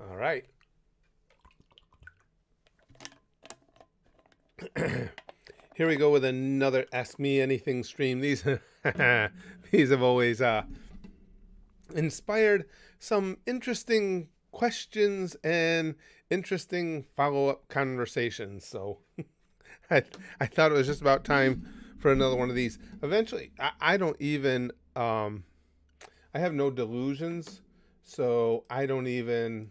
All right. Here we go with another Ask Me Anything stream. These these have always inspired some interesting questions and interesting follow-up conversations. So I, I thought it was just about time for another one of these. Eventually, I don't even, I have no delusions, so I don't even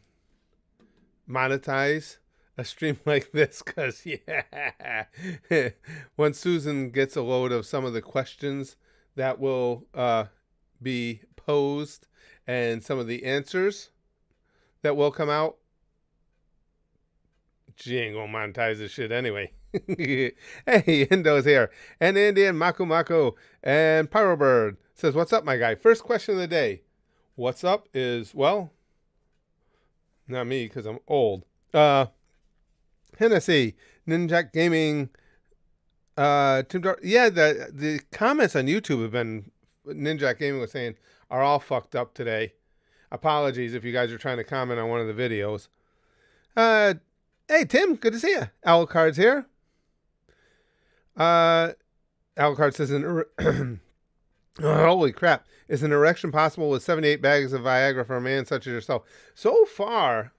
monetize a stream like this because, yeah, once Susan gets a load of some of the questions that will be posed and some of the answers that will come out, she ain't gonna monetize this shit anyway. Hey, Indo's here. And Indian Maku Maku and Pyrobird says, what's up, my guy? First question of the day. What's up is, well, not me because I'm old. Hennessy, Ninja Gaming, Tim yeah, the comments on YouTube have been, Ninja Gaming was saying, are all fucked up today. Apologies if you guys are trying to comment on one of the videos. Hey, Tim, good to see you. Alucard's here. Alucard says, holy crap. Is an erection possible with 78 bags of Viagra for a man such as yourself? So far,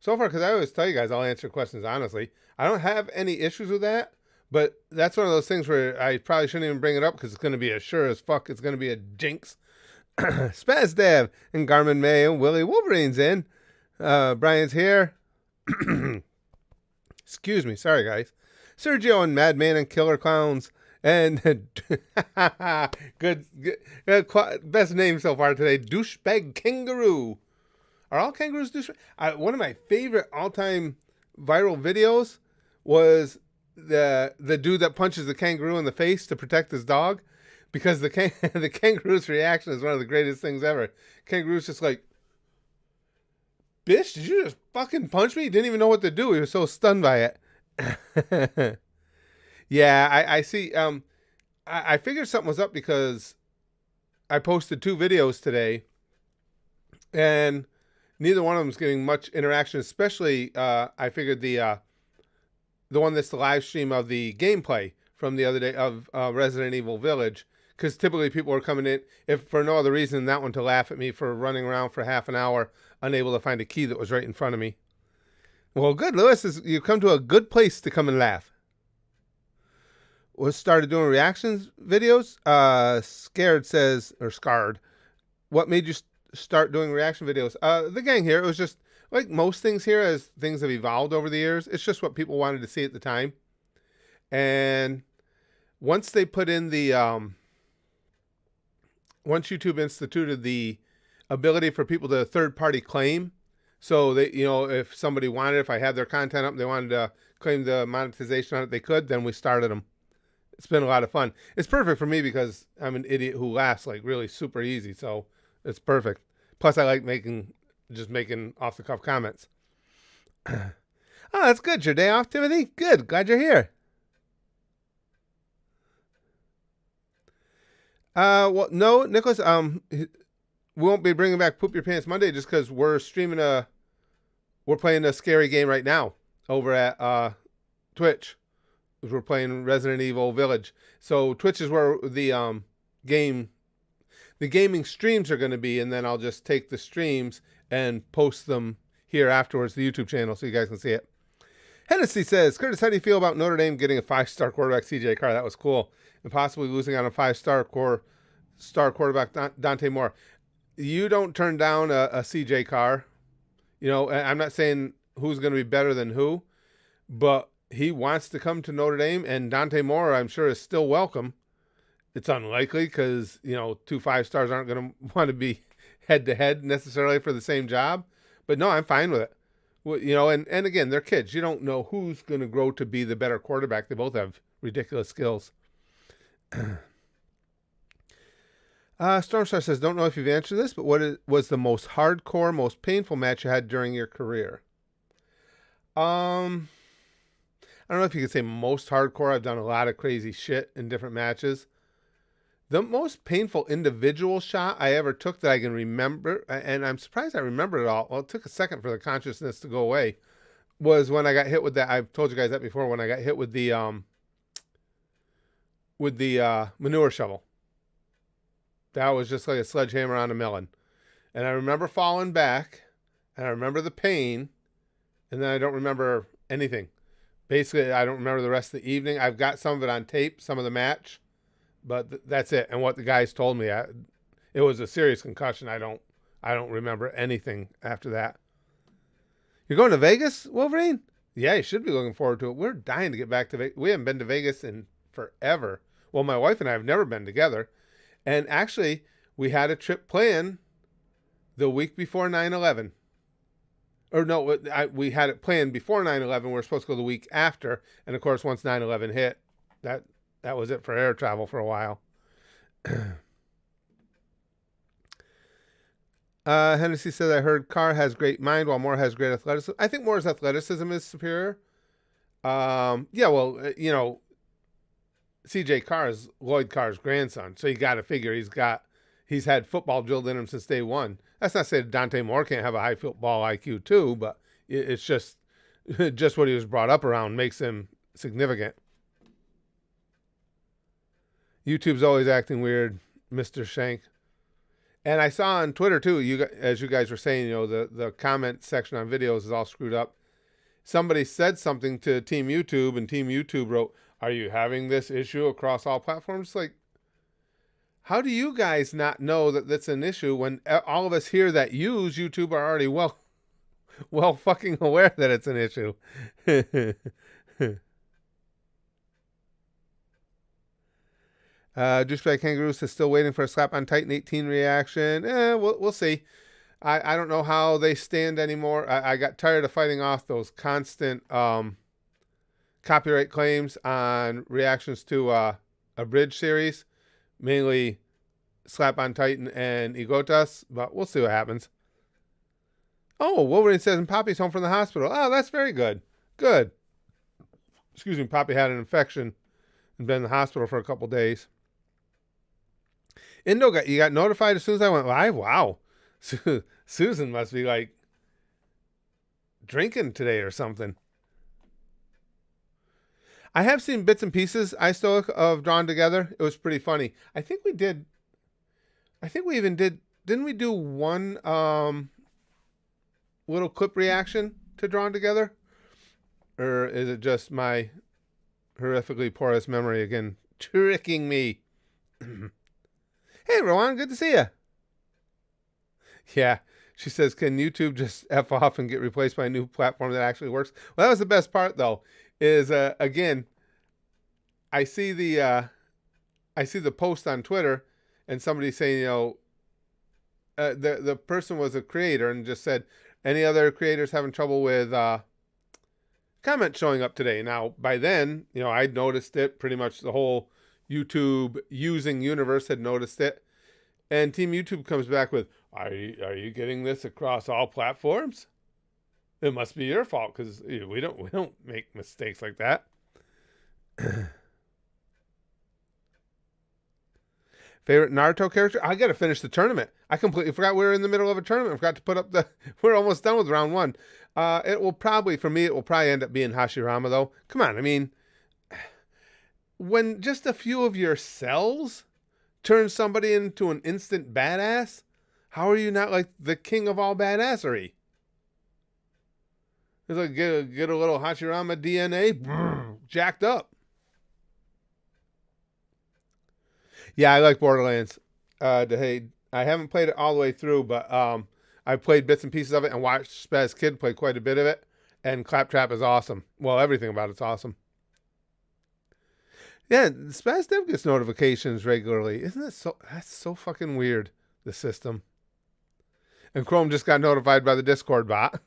because I always tell you guys, I'll answer questions honestly. I don't have any issues with that, but that's one of those things where I probably shouldn't even bring it up because it's going to be a sure as fuck. It's going to be a jinx. Spaz Dev and Garmin May and Willie Wolverine's in. Brian's here. Excuse me. Sorry, guys. Sergio and Madman and Killer Clowns. And good, best name so far today, Douchebag Kangaroo. Are all kangaroos douchebags? One of my favorite all-time viral videos was the dude that punches the kangaroo in the face to protect his dog, because the the kangaroo's reaction is one of the greatest things ever. Kangaroo's just like, bitch, did you just fucking punch me? He didn't even know what to do. He was so stunned by it. Yeah, I see. I figured something was up because I posted 2 videos today, and neither one of them is getting much interaction. Especially, I figured the one that's the live stream of the gameplay from the other day of Resident Evil Village, because typically people are coming in, if for no other reason, that one to laugh at me for running around for half an hour, unable to find a key that was right in front of me. Well, good, Lewis. You've come to a good place to come and laugh. Was started doing reactions videos. Scared says, or Scarred, what made you start doing reaction videos? The gang here, it was just like most things here, as things have evolved over the years. It's just what people wanted to see at the time. And once they put in the, once YouTube instituted the ability for people to third-party claim, so they, if somebody wanted, if I had their content up and they wanted to claim the monetization on it, they could, then we started them. It's been a lot of fun. It's perfect for me because I'm an idiot who laughs like really super easy. So it's perfect. Plus I like making off the cuff comments. Oh, that's good. Your day off, Timothy? Good. Glad you're here. Well, no, Nicholas, we won't be bringing back Poop Your Pants Monday just because we're playing a scary game right now over at, Twitch. We're playing Resident Evil Village. So Twitch is where the gaming streams are going to be, and then I'll just take the streams and post them here afterwards, the YouTube channel, so you guys can see it. Hennessy says, Curtis, how do you feel about Notre Dame getting a 5-star quarterback, CJ Carr? That was cool. And possibly losing on a 5-star quarterback, Dante Moore. You don't turn down a CJ Carr. I'm not saying who's going to be better than who, but he wants to come to Notre Dame, and Dante Moore, I'm sure, is still welcome. It's unlikely because, 2 5-stars aren't going to want to be head-to-head necessarily for the same job. But no, I'm fine with it. Well, and again, they're kids. You don't know who's going to grow to be the better quarterback. They both have ridiculous skills. Stormstar says, don't know if you've answered this, but what was the most hardcore, most painful match you had during your career? I don't know if you could say most hardcore. I've done a lot of crazy shit in different matches. The most painful individual shot I ever took that I can remember, and I'm surprised I remember it all. Well, it took a second for the consciousness to go away. Was when I got hit with that. I've told you guys that before. When I got hit with the manure shovel, that was just like a sledgehammer on a melon. And I remember falling back, and I remember the pain, and then I don't remember anything. Basically, I don't remember the rest of the evening. I've got some of it on tape, some of the match, but that's it. And what the guys told me, it was a serious concussion. I don't remember anything after that. You're going to Vegas, Wolverine? Yeah, you should be looking forward to it. We're dying to get back to Vegas. We haven't been to Vegas in forever. Well, my wife and I have never been together. And actually, we had a trip planned the week before 9/11. Or no, we had it planned before 9/11. We were supposed to go the week after. And of course, once 9/11 hit, that was it for air travel for a while. Hennessy says, I heard Carr has great mind while Moore has great athleticism. I think Moore's athleticism is superior. Yeah, well, CJ Carr is Lloyd Carr's grandson. So you got to figure he's had football drilled in him since day one. That's not to say that Dante Moore can't have a high football IQ too, but it's just what he was brought up around makes him significant. YouTube's always acting weird, Mr. Shank. And I saw on Twitter too, as you guys were saying, the comment section on videos is all screwed up. Somebody said something to Team YouTube, and Team YouTube wrote, "Are you having this issue across all platforms?" Like, how do you guys not know that that's an issue when all of us here that use YouTube are already well fucking aware that it's an issue? Douchebag Kangaroo is still waiting for a slap on Titan 18 reaction. We'll see. I don't know how they stand anymore. I got tired of fighting off those constant copyright claims on reactions to a bridge series, mainly Slap on Titan and Igotas, but we'll see what happens. Oh, Wolverine says, and Poppy's home from the hospital. Oh, that's very good. Good. Excuse me, Poppy had an infection and been in the hospital for a couple days. Indo you got notified as soon as I went live? Wow. Susan must be like drinking today or something. I have seen bits and pieces of Drawn Together. It was pretty funny. I think we even did, didn't we do one little clip reaction to Drawn Together? Or is it just my horrifically porous memory again tricking me? Hey, Rowan, good to see you. Yeah, she says, can YouTube just F off and get replaced by a new platform that actually works? Well, that was the best part, though, is, again, I see the post on Twitter, and somebody saying, the person was a creator and just said, any other creators having trouble with comments showing up today? Now, by then, I'd noticed it. Pretty much the whole YouTube using universe had noticed it. And Team YouTube comes back with, are you getting this across all platforms? It must be your fault because we don't make mistakes like that. Favorite Naruto character? I got to finish the tournament. I completely forgot we were in the middle of a tournament. I forgot to put up we're almost done with round 1. It will probably end up being Hashirama, though. Come on, I mean, when just a few of your cells turn somebody into an instant badass, how are you not like the king of all badassery? It's like get a little Hashirama DNA jacked up. Yeah, I like Borderlands. Hey, I haven't played it all the way through, but I played bits and pieces of it and watched Spaz Kid play quite a bit of it. And Claptrap is awesome. Well, everything about it's awesome. Yeah, Spaz Dev gets notifications regularly. Isn't it so? That's so fucking weird, the system. And Chrome just got notified by the Discord bot.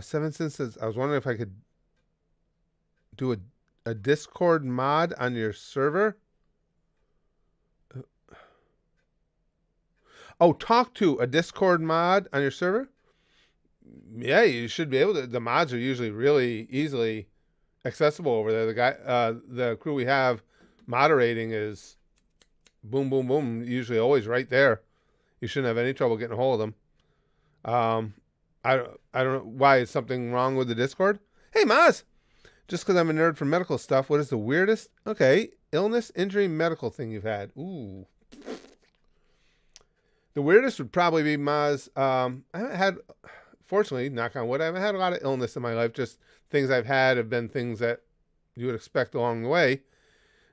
Seven says, I was wondering if I could do a Discord mod on your server. Oh, talk to a Discord mod on your server? Yeah, you should be able to. The mods are usually really easily accessible over there. The crew we have moderating is boom, boom, boom. Usually always right there. You shouldn't have any trouble getting a hold of them. I don't know why. Is something wrong with the Discord? Hey, Maz. Just because I'm a nerd for medical stuff, what is the weirdest? Okay, illness, injury, medical thing you've had? Ooh. The weirdest would probably be Maz. I haven't had, fortunately, knock on wood, I haven't had a lot of illness in my life. Just things I've had have been things that you would expect along the way.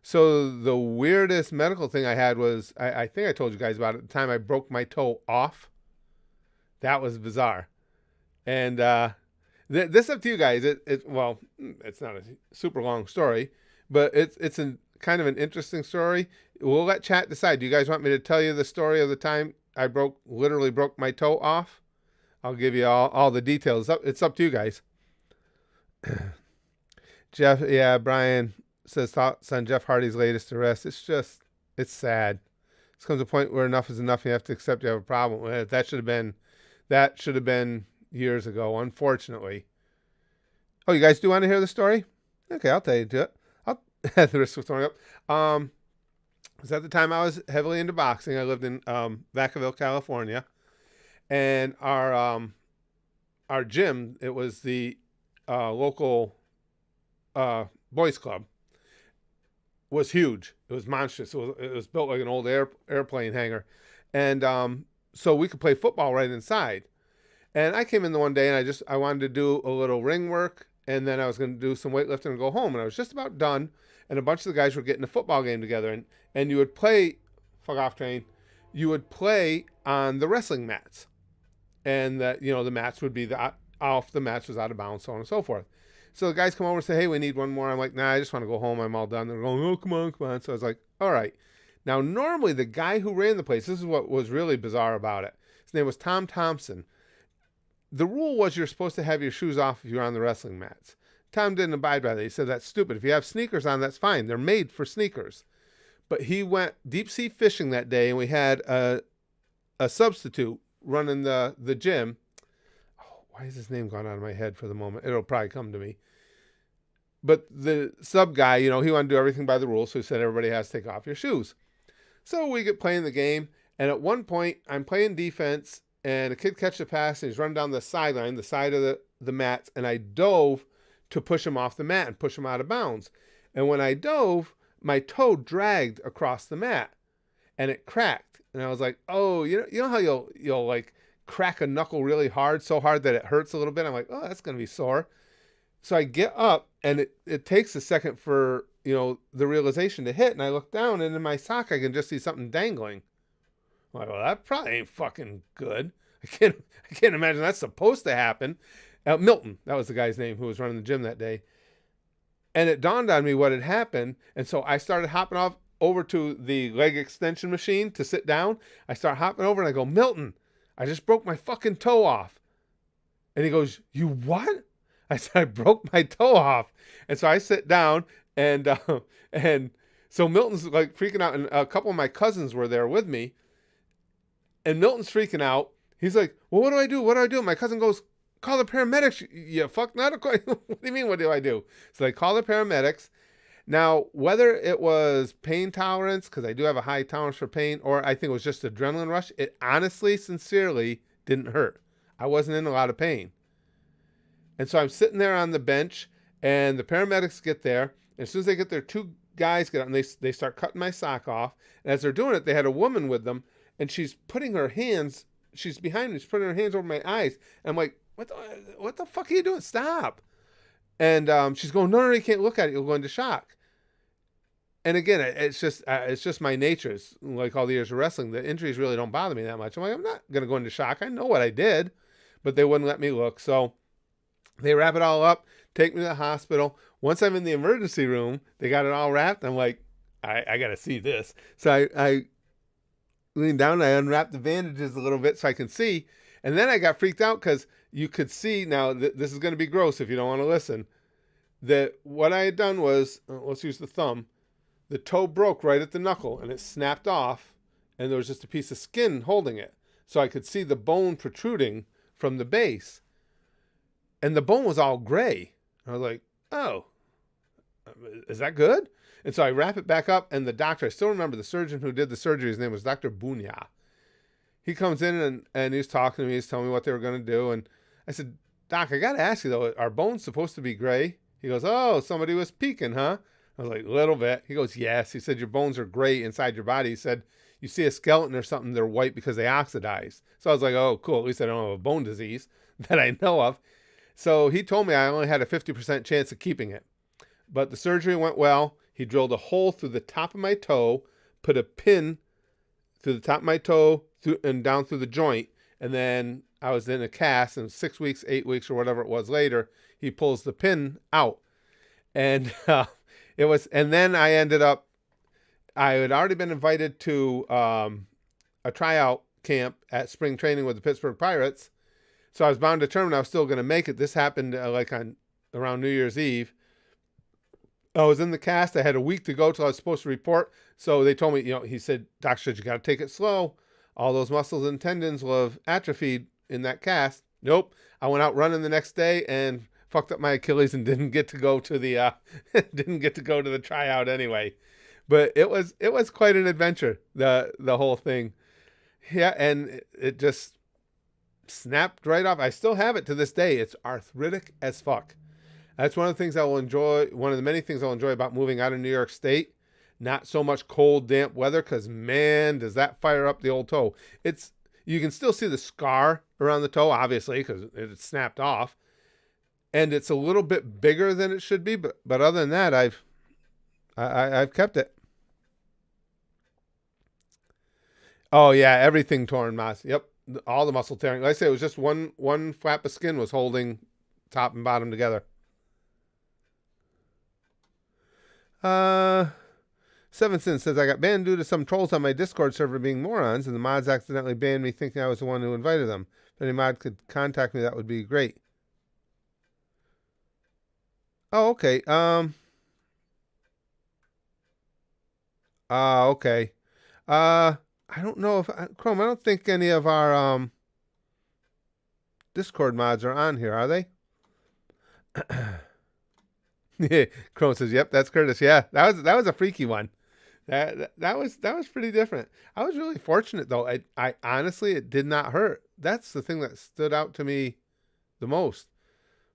So the weirdest medical thing I had was, I think I told you guys about it, the time I broke my toe off. That was bizarre. And this is up to you guys. Well, it's not a super long story, but it's kind of an interesting story. We'll let chat decide. Do you guys want me to tell you the story of the time I literally broke my toe off? I'll give you all the details. It's up to you guys. Jeff, yeah, Brian says thoughts on Jeff Hardy's latest arrest. It's sad. This comes to a point where enough is enough. You have to accept you have a problem with it. That should have been years ago, unfortunately. Oh, you guys do want to hear the story? Okay, I'll tell you it. I'll at the risk of throwing up. It was at the time I was heavily into boxing. I lived in Vacaville, California, and our gym, it was the local boys club, was huge. It was monstrous. It was built like an old airplane hangar, and so we could play football right inside. And I came in the one day and I wanted to do a little ring work, and then I was going to do some weightlifting and go home. And I was just about done, and a bunch of the guys were getting a football game together, and you would play, fuck off train, you would play on the wrestling mats, and the mats would be off the mats was out of bounds, so on and so forth. So the guys come over and say, hey, we need one more. I'm like, nah, I just want to go home. I'm all done. They're going, oh, come on. So I was like, all right. Now, normally the guy who ran the place, this is what was really bizarre about it. His name was Tom Thompson. The rule was you're supposed to have your shoes off if you're on the wrestling mats. Tom didn't abide by that. He said, that's stupid. If you have sneakers on, that's fine. They're made for sneakers. But he went deep sea fishing that day, and we had a substitute running the gym. Oh, why is his name gone out of my head for the moment? It'll probably come to me. But the sub guy, he wanted to do everything by the rules, so he said everybody has to take off your shoes. So we get playing the game, and at one point, I'm playing defense, and a kid catches a pass, and he's running down the sideline, the side of the mats, and I dove to push him off the mat and push him out of bounds. And when I dove, my toe dragged across the mat, and it cracked. And I was like, oh, you know how you'll like crack a knuckle really hard, so hard that it hurts a little bit? I'm like, oh, that's going to be sore. So I get up, and it takes a second for, the realization to hit. And I look down, and in my sock, I can just see something dangling. I'm like, well, that probably ain't fucking good. I can't imagine that's supposed to happen. Milton, that was the guy's name who was running the gym that day. And it dawned on me what had happened. And so I started hopping off over to the leg extension machine to sit down. I start hopping over, and I go, Milton, I just broke my fucking toe off. And he goes, you what? I said, I broke my toe off. And so I sit down, and so Milton's like freaking out, and a couple of my cousins were there with me, and Milton's freaking out. He's like, well, what do I do? What do I do? My cousin goes, call the paramedics. You fuck not a What do you mean, what do I do? So they call the paramedics. Now, whether it was pain tolerance, because I do have a high tolerance for pain, or I think it was just adrenaline rush, it honestly, sincerely didn't hurt. I wasn't in a lot of pain. And so I'm sitting there on the bench, and the paramedics get there. And as soon as they get there, two guys get up, and they start cutting my sock off. And as they're doing it, they had a woman with them, and she's putting her hands, she's behind me, she's putting her hands over my eyes. And I'm like, what the fuck are you doing? Stop. And she's going, no, you can't look at it. You'll go into shock. And again, it's just my nature. It's like all the years of wrestling. The injuries really don't bother me that much. I'm like, I'm not going to go into shock. I know what I did, but they wouldn't let me look. So they wrap it all up, take me to the hospital. Once I'm in the emergency room, they got it all wrapped. I'm like, I got to see this. So I leaned down, I unwrapped the bandages a little bit so I can see. And then I got freaked out because you could see, now this is going to be gross if you don't want to listen, that what I had done was, let's use the thumb, the toe broke right at the knuckle, and it snapped off, and there was just a piece of skin holding it. So I could see the bone protruding from the base. and the bone was all gray. I was like, oh, is that good? And so I wrap it back up, and the doctor, I still remember the surgeon who did the surgery, his name was Dr. Bunya. He comes in and he's talking to me, he's telling me what they were going to do. And I said, Doc, I got to ask you though, are bones supposed to be gray? He goes, oh, somebody was peeking, huh? I was like, a little bit. He goes, yes. He said, your bones are gray inside your body. He said, you see a skeleton or something, they're white because they oxidize. So I was like, oh, cool. At least I don't have a bone disease that I know of. So he told me I only had a 50% chance of keeping it. But the surgery went well. He drilled a hole through the top of my toe, put a pin through the top of my toe and down through the joint. And then I was in a cast, and 6 weeks, 8 weeks, or whatever it was later, he pulls the pin out. And and then I ended up, I had already been invited to a tryout camp at spring training with the Pittsburgh Pirates. So I was bound to determine I was still going to make it. This happened around New Year's Eve. I was in the cast. I had a week to go till I was supposed to report. So they told me, he said, Doc said, you got to take it slow. All those muscles and tendons will have atrophied in that cast. Nope. I went out running the next day and fucked up my Achilles and didn't get to go to the tryout anyway. But it was quite an adventure, the whole thing. Yeah, and it just snapped right off. I still have it to this day. It's arthritic as fuck. That's one of the things I will enjoy. One of the many things I'll enjoy about moving out of New York State. Not so much cold, damp weather, because man, does that fire up the old toe. You can still see the scar around the toe, obviously, because it snapped off, and it's a little bit bigger than it should be. But other than that, I've kept it. Oh yeah, everything torn, Moss. Yep, all the muscle tearing. Like I say, it was just one flap of skin was holding top and bottom together. Seven Sin says, I got banned due to some trolls on my Discord server being morons, and the mods accidentally banned me thinking I was the one who invited them. If any mod could contact me, that would be great. Oh, okay. Okay. I don't know if Chrome, I don't think any of our Discord mods are on here, are they? Yeah, Chrome says, "Yep, that's Curtis." Yeah, that was a freaky one. That was pretty different. I was really fortunate though. I honestly, it did not hurt. That's the thing that stood out to me the most.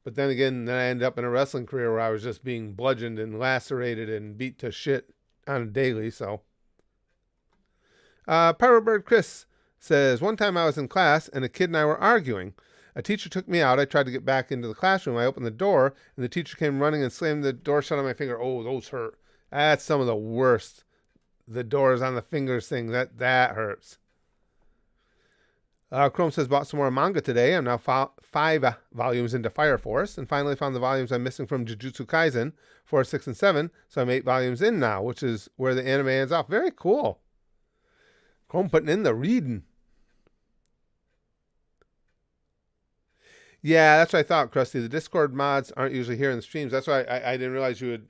But then again, I ended up in a wrestling career where I was just being bludgeoned and lacerated and beat to shit on a daily. So, Pyrobird Chris says, one time I was in class and a kid and I were arguing. A teacher took me out. I tried to get back into the classroom. I opened the door, and the teacher came running and slammed the door shut on my finger. Oh, those hurt. That's some of the worst. The doors on the fingers thing, that hurts. Chrome says, bought some more manga today. I'm now 5 volumes into Fire Force, and finally found the volumes I'm missing from Jujutsu Kaisen, 4, 6, and 7. So I'm 8 volumes in now, which is where the anime ends off. Very cool. Chrome putting in the reading. Yeah, that's what I thought, Krusty. The Discord mods aren't usually here in the streams. That's why I didn't realize you had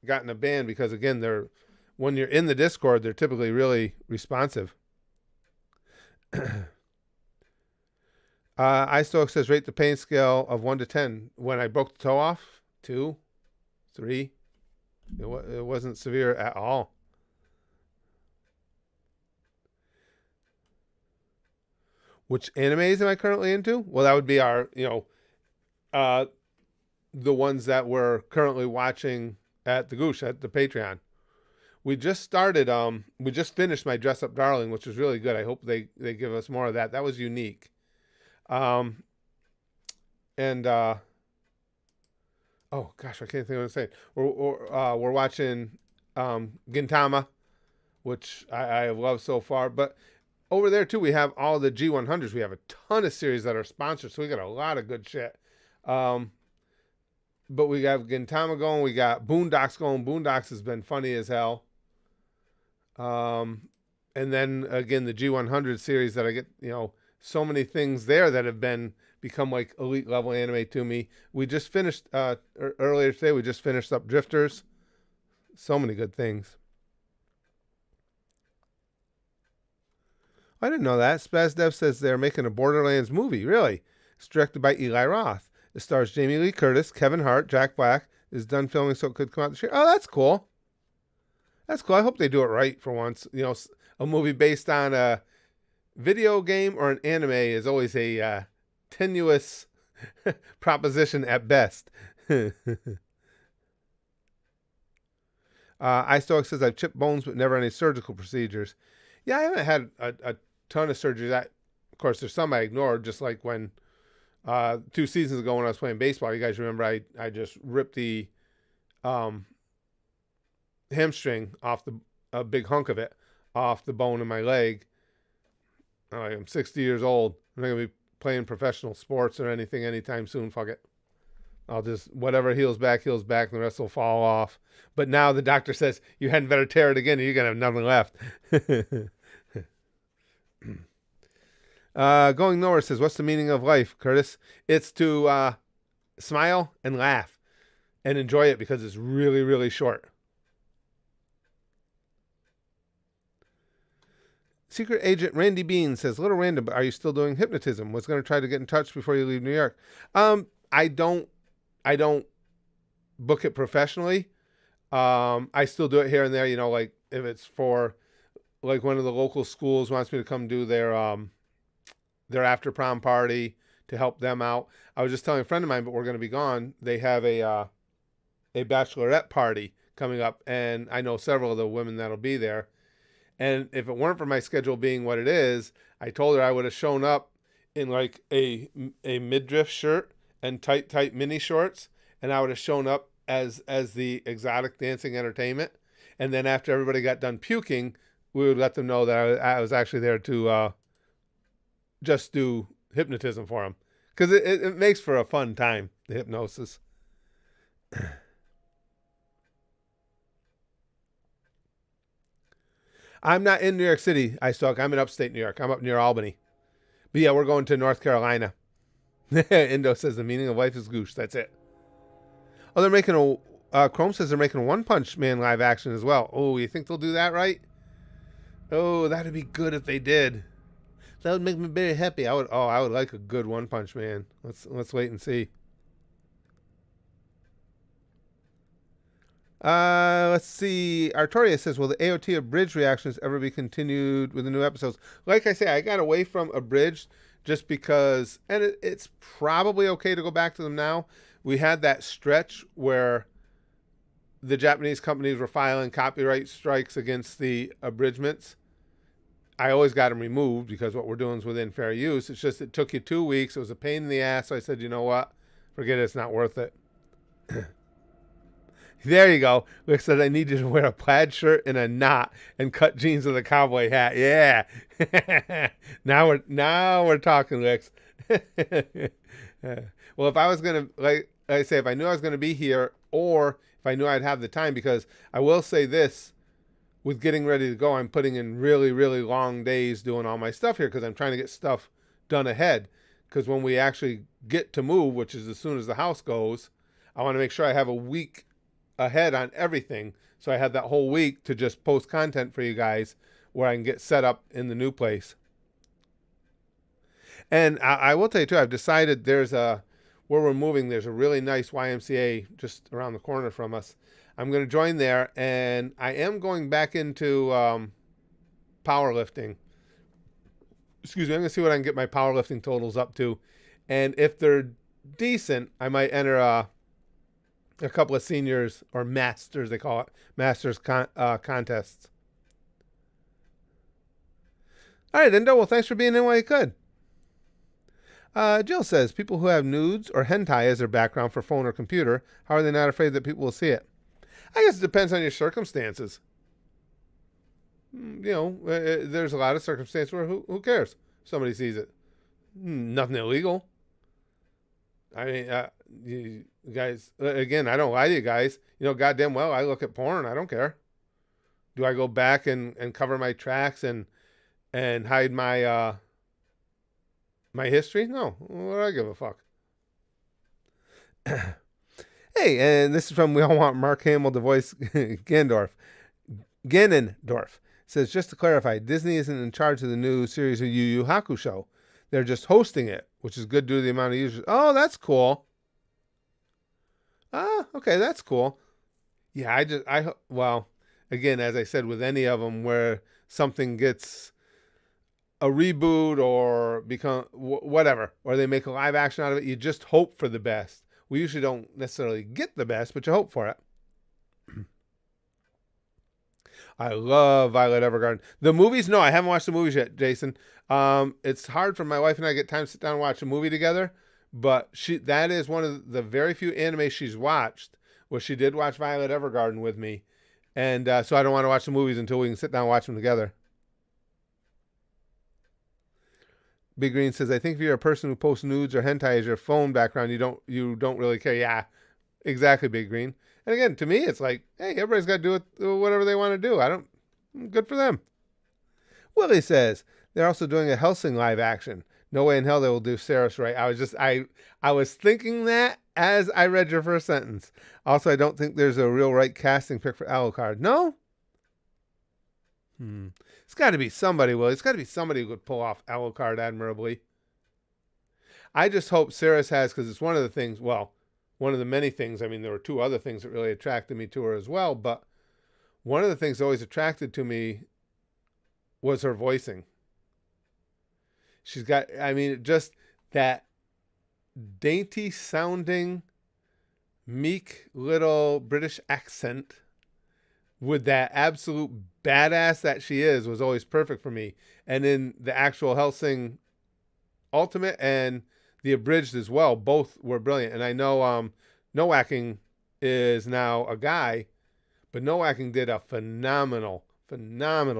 gotten a ban, because, again, when you're in the Discord, they're typically really responsive. iStoic says, rate the pain scale of 1 to 10. When I broke the toe off, 2, 3. It wasn't severe at all. Which animes am I currently into? Well, that would be our, the ones that we're currently watching at the Goosh, at the Patreon. We just started, we just finished My Dress Up Darling, which was really good. I hope they give us more of that. That was unique. Oh gosh, I can't think of what I'm saying. We're watching Gintama, which I have loved so far. But over there too, we have all the G100s. We have a ton of series that are sponsored, so we got a lot of good shit. But we have Gintama going. We got Boondocks going. Boondocks has been funny as hell. And then again, the G100 series that I get, so many things there that have become like elite level anime to me. We just finished earlier today. We just finished up Drifters. So many good things. I didn't know that. SpazDev says they're making a Borderlands movie. Really? It's directed by Eli Roth. It stars Jamie Lee Curtis, Kevin Hart, Jack Black. Is done filming so it could come out this year. Oh, that's cool. That's cool. I hope they do it right for once. You know, a movie based on a video game or an anime is always a tenuous proposition at best. iStoic says, I've chipped bones but never any surgical procedures. Yeah, I haven't had a ton of surgeries. Of course, there's some I ignored, just like when 2 seasons ago when I was playing baseball. You guys remember I just ripped the hamstring off a big hunk of it off the bone in my leg. I'm 60 years old. I'm not going to be playing professional sports or anything anytime soon. Fuck it. I'll just, whatever heals back, and the rest will fall off. But now the doctor says, you hadn't better tear it again, and you're going to have nothing left. Going Nowhere says, what's the meaning of life, Curtis? It's to smile and laugh and enjoy it because it's really, really short. Secret Agent Randy Bean says, little random, but are you still doing hypnotism? Was going to try to get in touch before you leave New York. I don't book it professionally. I still do it here and there, you know, like if it's for like one of the local schools wants me to come do their after prom party to help them out. I was just telling a friend of mine, but we're going to be gone. They have a bachelorette party coming up, and I know several of the women that'll be there. And if it weren't for my schedule being what it is, I told her I would have shown up in like a midriff shirt and tight mini shorts, and I would have shown up as the exotic dancing entertainment. And then after everybody got done puking, we would let them know that I was actually there to just do hypnotism for them, because it makes for a fun time, the hypnosis. I'm not in New York City, I'm in upstate New York. I'm up near Albany. But yeah, we're going to North Carolina. Indo says the meaning of life is goose. That's it. Oh, they're making Chrome says they're making a One Punch Man live action as well. Oh, you think they'll do that right? Oh, that'd be good if they did. That would make me very happy. I would like a good One Punch Man. Let's wait and see. Let's see. Artoria says, will the AOT Abridged reactions ever be continued with the new episodes? Like I say, I got away from Abridged just because, and it's probably okay to go back to them now. We had that stretch where the Japanese companies were filing copyright strikes against the abridgments. I always got them removed because what we're doing is within fair use. It's just it took you 2 weeks. It was a pain in the ass. So I said, you know what? Forget it. It's not worth it. There you go. Rick said, I need you to wear a plaid shirt and a knot and cut jeans with a cowboy hat. Yeah. Now we're talking, Rick. Well, if I was going to, like I say, if I knew I was going to be here, or if I knew I'd have the time, because I will say this, with getting ready to go, I'm putting in really, really long days doing all my stuff here because I'm trying to get stuff done ahead. Because when we actually get to move, which is as soon as the house goes, I want to make sure I have a week ahead on everything, so I have that whole week to just post content for you guys where I can get set up in the new place. And I will tell you too, I've decided where we're moving, there's a really nice YMCA just around the corner from us. I'm going to join there, and I am going back into powerlifting. Excuse me, I'm going to see what I can get my powerlifting totals up to, and if they're decent, I might enter a couple of seniors, or masters, they call it, masters contests. All right, Endo, well, thanks for being in while you could. Jill says, people who have nudes or hentai as their background for phone or computer, how are they not afraid that people will see it? I guess it depends on your circumstances. You know, there's a lot of circumstances where who cares if somebody sees it? Nothing illegal. I mean, you guys, again, I don't lie to you guys. You know, goddamn well, I look at porn. I don't care. Do I go back and cover my tracks and hide my my history? No. What do I give a fuck? Hey, and this is from We All Want Mark Hamill to voice Ganondorf. Says, just to clarify, Disney isn't in charge of the new series of Yu Yu Hakusho. They're just hosting it, which is good due to the amount of users. Oh, that's cool. Ah, okay, that's cool. Yeah, well, again, as I said, with any of them where something gets a reboot or become whatever, or they make a live action out of it, you just hope for the best. We usually don't necessarily get the best, but you hope for it. I love Violet Evergarden. The movies, no, I haven't watched the movies yet, Jason. It's hard for my wife and I to get time to sit down and watch a movie together, but that is one of the very few anime she's watched, where she did watch Violet Evergarden with me, and so I don't want to watch the movies until we can sit down and watch them together. Big Green says, I think if you're a person who posts nudes or hentai as your phone background, you don't really care. Yeah, exactly, Big Green. And again, to me, it's like, hey, everybody's got to do whatever they want to do. I don't. Good for them. Willie says they're also doing a Helsing live action. No way in hell they will do Saris right. I was thinking that as I read your first sentence. Also, I don't think there's a real right casting pick for Alucard. No. It's got to be somebody. Well, it's got to be somebody who could pull off Alucard admirably. I just hope Saris has, because it's one of the things. Well, one of the many things. I mean, there were two other things that really attracted me to her as well. But one of the things that always attracted to me was her voicing. She's got, I mean, just that dainty sounding, meek little British accent with that absolute badass that she is was always perfect for me. And in the actual Helsing Ultimate and the abridged as well, both were brilliant. And I know Nowacking is now a guy, but Nowacking did a phenomenal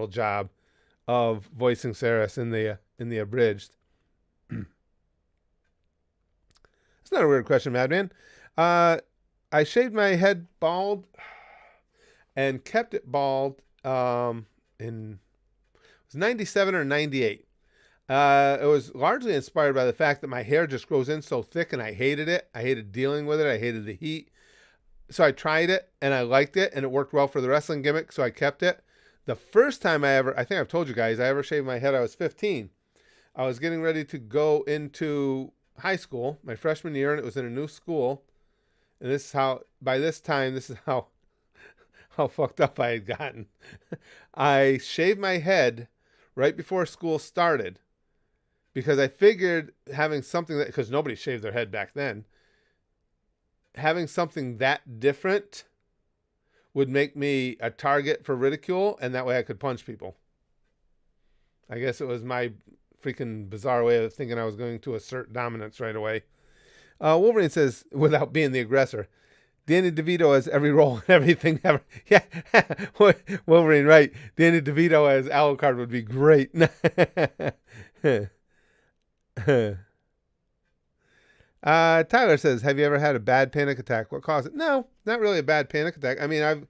job of voicing Saris in the abridged. It's not a weird question, Madman. I shaved my head bald and kept it bald in it was 97 or 98. It was largely inspired by the fact that my hair just grows in so thick, and I hated it. I hated dealing with it. I hated the heat. So I tried it, and I liked it, and it worked well for the wrestling gimmick, so I kept it. The first time I think I've told you guys, I ever shaved my head, I was 15. I was getting ready to go into high school, my freshman year, and it was in a new school. And this is how, by this time, this is how fucked up I had gotten. I shaved my head right before school started because I figured having something that, because nobody shaved their head back then, having something that different would make me a target for ridicule, and that way I could punch people. I guess it was my freaking bizarre way of thinking I was going to assert dominance right away. Wolverine says, without being the aggressor, Danny DeVito has every role and everything ever. Yeah, Wolverine, right. Danny DeVito as Alucard would be great. Tyler says, have you ever had a bad panic attack? What caused it? No, not really a bad panic attack. I mean,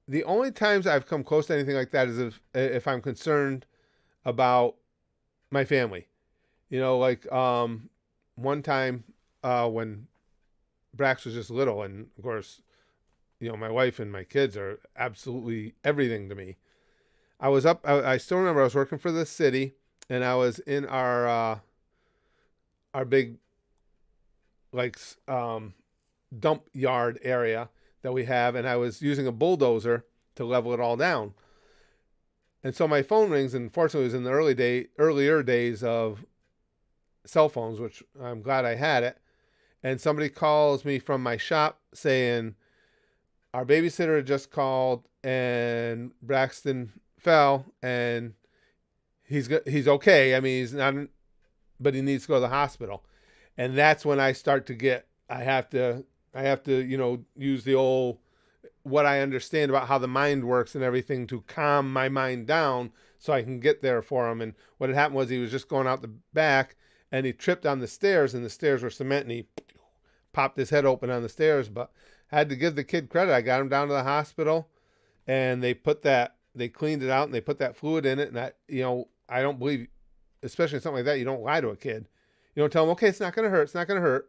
the only times I've come close to anything like that is if I'm concerned about my family. You know, like one time when Brax was just little, and of course, you know, my wife and my kids are absolutely everything to me. I still remember I was working for the city, and I was in our big like dump yard area that we have, and I was using a bulldozer to level it all down. And so my phone rings, and fortunately it was in the earlier days of cell phones, which I'm glad I had it. And somebody calls me from my shop saying, our babysitter had just called and Braxton fell and he's okay. I mean, he's not, but he needs to go to the hospital. And that's when I start to get, I have to, you know, use the old, what I understand about how the mind works and everything to calm my mind down so I can get there for him. And what had happened was he was just going out the back and he tripped on the stairs, and the stairs were cement, and he popped his head open on the stairs. But I had to give the kid credit. I got him down to the hospital, and they cleaned it out, and they put that fluid in it. And I don't believe, especially something like that, you don't lie to a kid. You don't tell them, okay, it's not going to hurt. It's not going to hurt.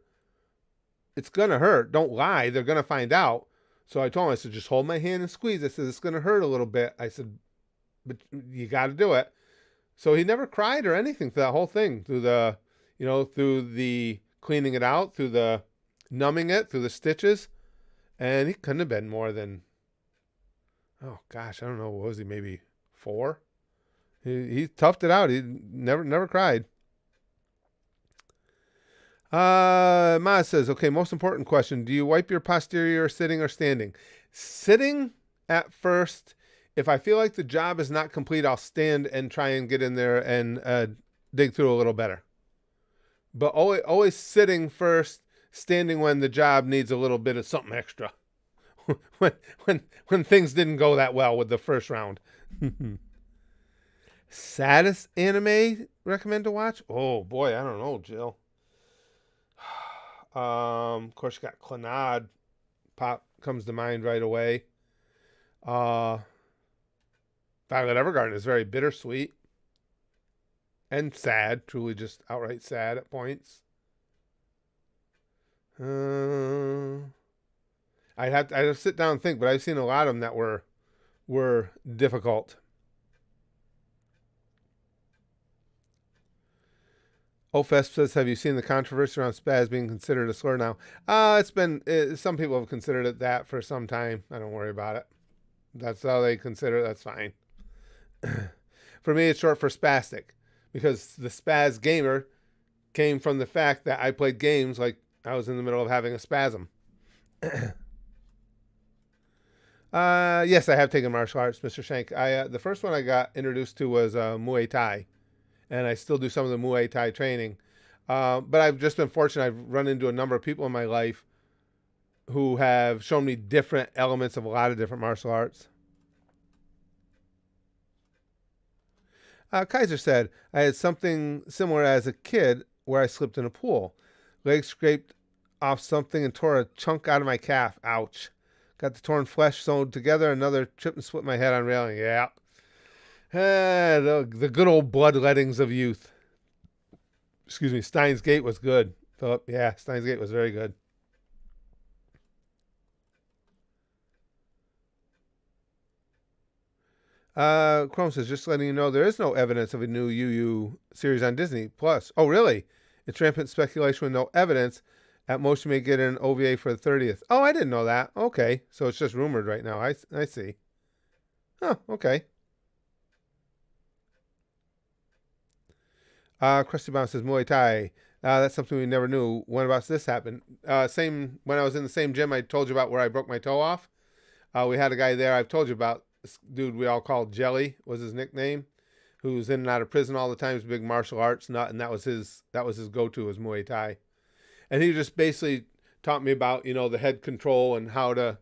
It's going to hurt. Don't lie. They're going to find out. So I told him, I said, just hold my hand and squeeze. I said, it's going to hurt a little bit. I said, but you got to do it. So he never cried or anything for that whole thing through the cleaning it out through the numbing it through the stitches, and he couldn't have been more than, oh gosh, I don't know, what was he, maybe 4? He toughed it out. He never cried. Ma says, okay, most important question. Do you wipe your posterior sitting or standing? Sitting at first. If I feel like the job is not complete, I'll stand and try and get in there and dig through a little better. But always sitting first, standing when the job needs a little bit of something extra. when things didn't go that well with the first round. Saddest anime recommend to watch? Oh boy, I don't know, Jill. Of course, you got Clannad. Pop comes to mind right away. Violet Evergarden is very bittersweet and sad, truly just outright sad at points. I'd have to sit down and think, but I've seen a lot of them that were difficult. OFESP says, have you seen the controversy around spaz being considered a slur now? Some people have considered it that for some time. I don't worry about it. That's how they consider it. That's fine. For me, it's short for spastic, because the spaz gamer came from the fact that I played games like I was in the middle of having a spasm. Yes, I have taken martial arts, Mr. Shank. The first one I got introduced to was Muay Thai. And I still do some of the Muay Thai training. But I've just been fortunate. I've run into a number of people in my life who have shown me different elements of a lot of different martial arts. Kaiser said, I had something similar as a kid where I slipped in a pool. Leg scraped off something and tore a chunk out of my calf. Ouch. Got the torn flesh sewn together. Another trip and split my head on railing. Yeah. The good old bloodlettings of youth. Excuse me. Steins Gate was good, Philip. Yeah, Steins Gate was very good. Chrome says, just letting you know, there is no evidence of a new UU series on Disney Plus. Oh, really? It's rampant speculation with no evidence. At most, you may get an OVA for the 30th. Oh, I didn't know that. Okay, so it's just rumored right now. I see. Oh, okay. Krusty Bomb says, Muay Thai. That's something we never knew. When about this happened? When I was in the same gym I told you about where I broke my toe off. We had a guy there I've told you about. This dude we all called Jelly was his nickname, who was in and out of prison all the time. He's a big martial arts nut, and that was his go-to, was Muay Thai. And he just basically taught me about, the head control and how to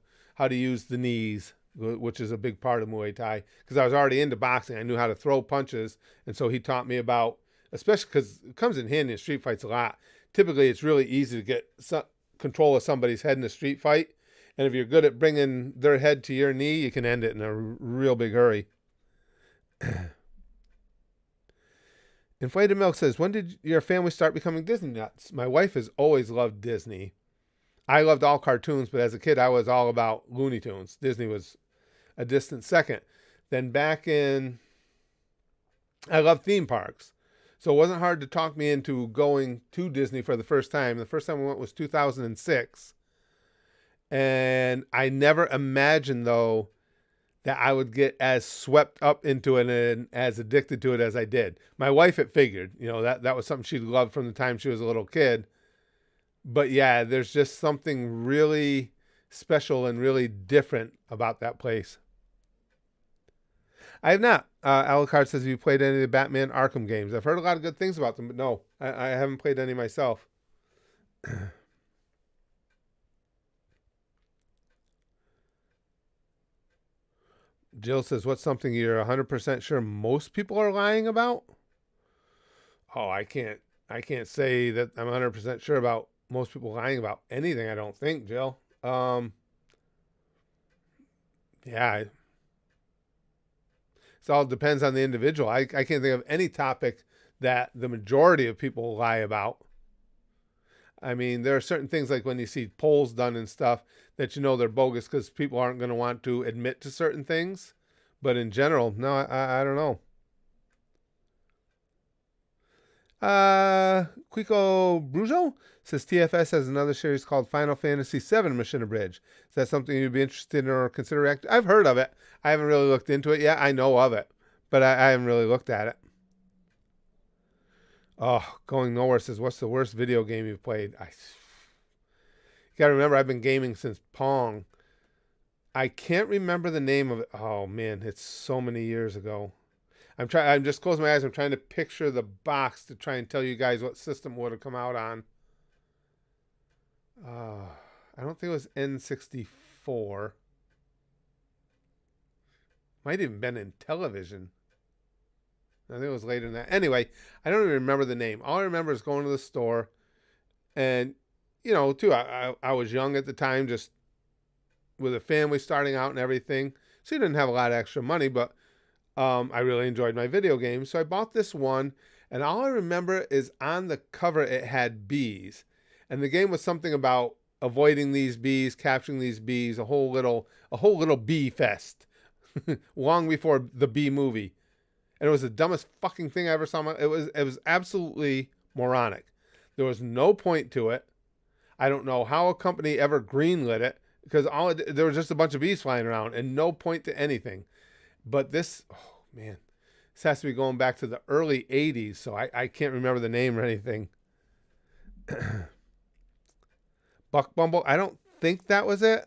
use the knees, which is a big part of Muay Thai. Because I was already into boxing. I knew how to throw punches, and so he taught me about, especially because it comes in handy in street fights a lot. Typically, it's really easy to get control of somebody's head in a street fight. And if you're good at bringing their head to your knee, you can end it in a real big hurry. Inflated Milk says, when did your family start becoming Disney nuts? My wife has always loved Disney. I loved all cartoons, but as a kid, I was all about Looney Tunes. Disney was a distant second. Then I love theme parks. So it wasn't hard to talk me into going to Disney for the first time. The first time we went was 2006. And I never imagined, though, that I would get as swept up into it and as addicted to it as I did. My wife, it figured, that was something she loved from the time she was a little kid. But yeah, there's just something really special and really different about that place. I have not. Alucard says, have you played any of the Batman Arkham games? I've heard a lot of good things about them, but no, I haven't played any myself. Jill says, what's something you're 100% sure most people are lying about? Oh, I can't say that I'm 100% sure about most people lying about anything, I don't think, Jill. Yeah. It all depends on the individual. I can't think of any topic that the majority of people lie about. I mean, there are certain things like when you see polls done and stuff that they're bogus because people aren't going to want to admit to certain things. But in general, no, I don't know. Quico Brujo says TFS has another series called Final Fantasy VII Mission Bridge. Is that something you'd be interested in or consider acting? I've heard of it. I haven't really looked into it yet. I know of it, but I haven't really looked at it. Oh, Going Nowhere says, what's the worst video game you've played? You gotta remember, I've been gaming since Pong. I can't remember the name of it. Oh man, it's so many years ago. I'm just closing my eyes. I'm trying to picture the box to try and tell you guys what system would have come out on. I don't think it was N64. Might even been in television. I think it was later than that. Anyway, I don't even remember the name. All I remember is going to the store, and too. I was young at the time, just with a family starting out and everything, so you didn't have a lot of extra money, but I really enjoyed my video games, so I bought this one, and all I remember is on the cover it had bees, and the game was something about avoiding these bees, capturing these bees, a whole little bee fest, long before the Bee Movie, and it was the dumbest fucking thing I ever saw. It was absolutely moronic. There was no point to it. I don't know how a company ever greenlit it, because there was just a bunch of bees flying around and no point to anything. But this, oh man, this has to be going back to the early 80s, so I can't remember the name or anything. Buck Bumble, I don't think that was it.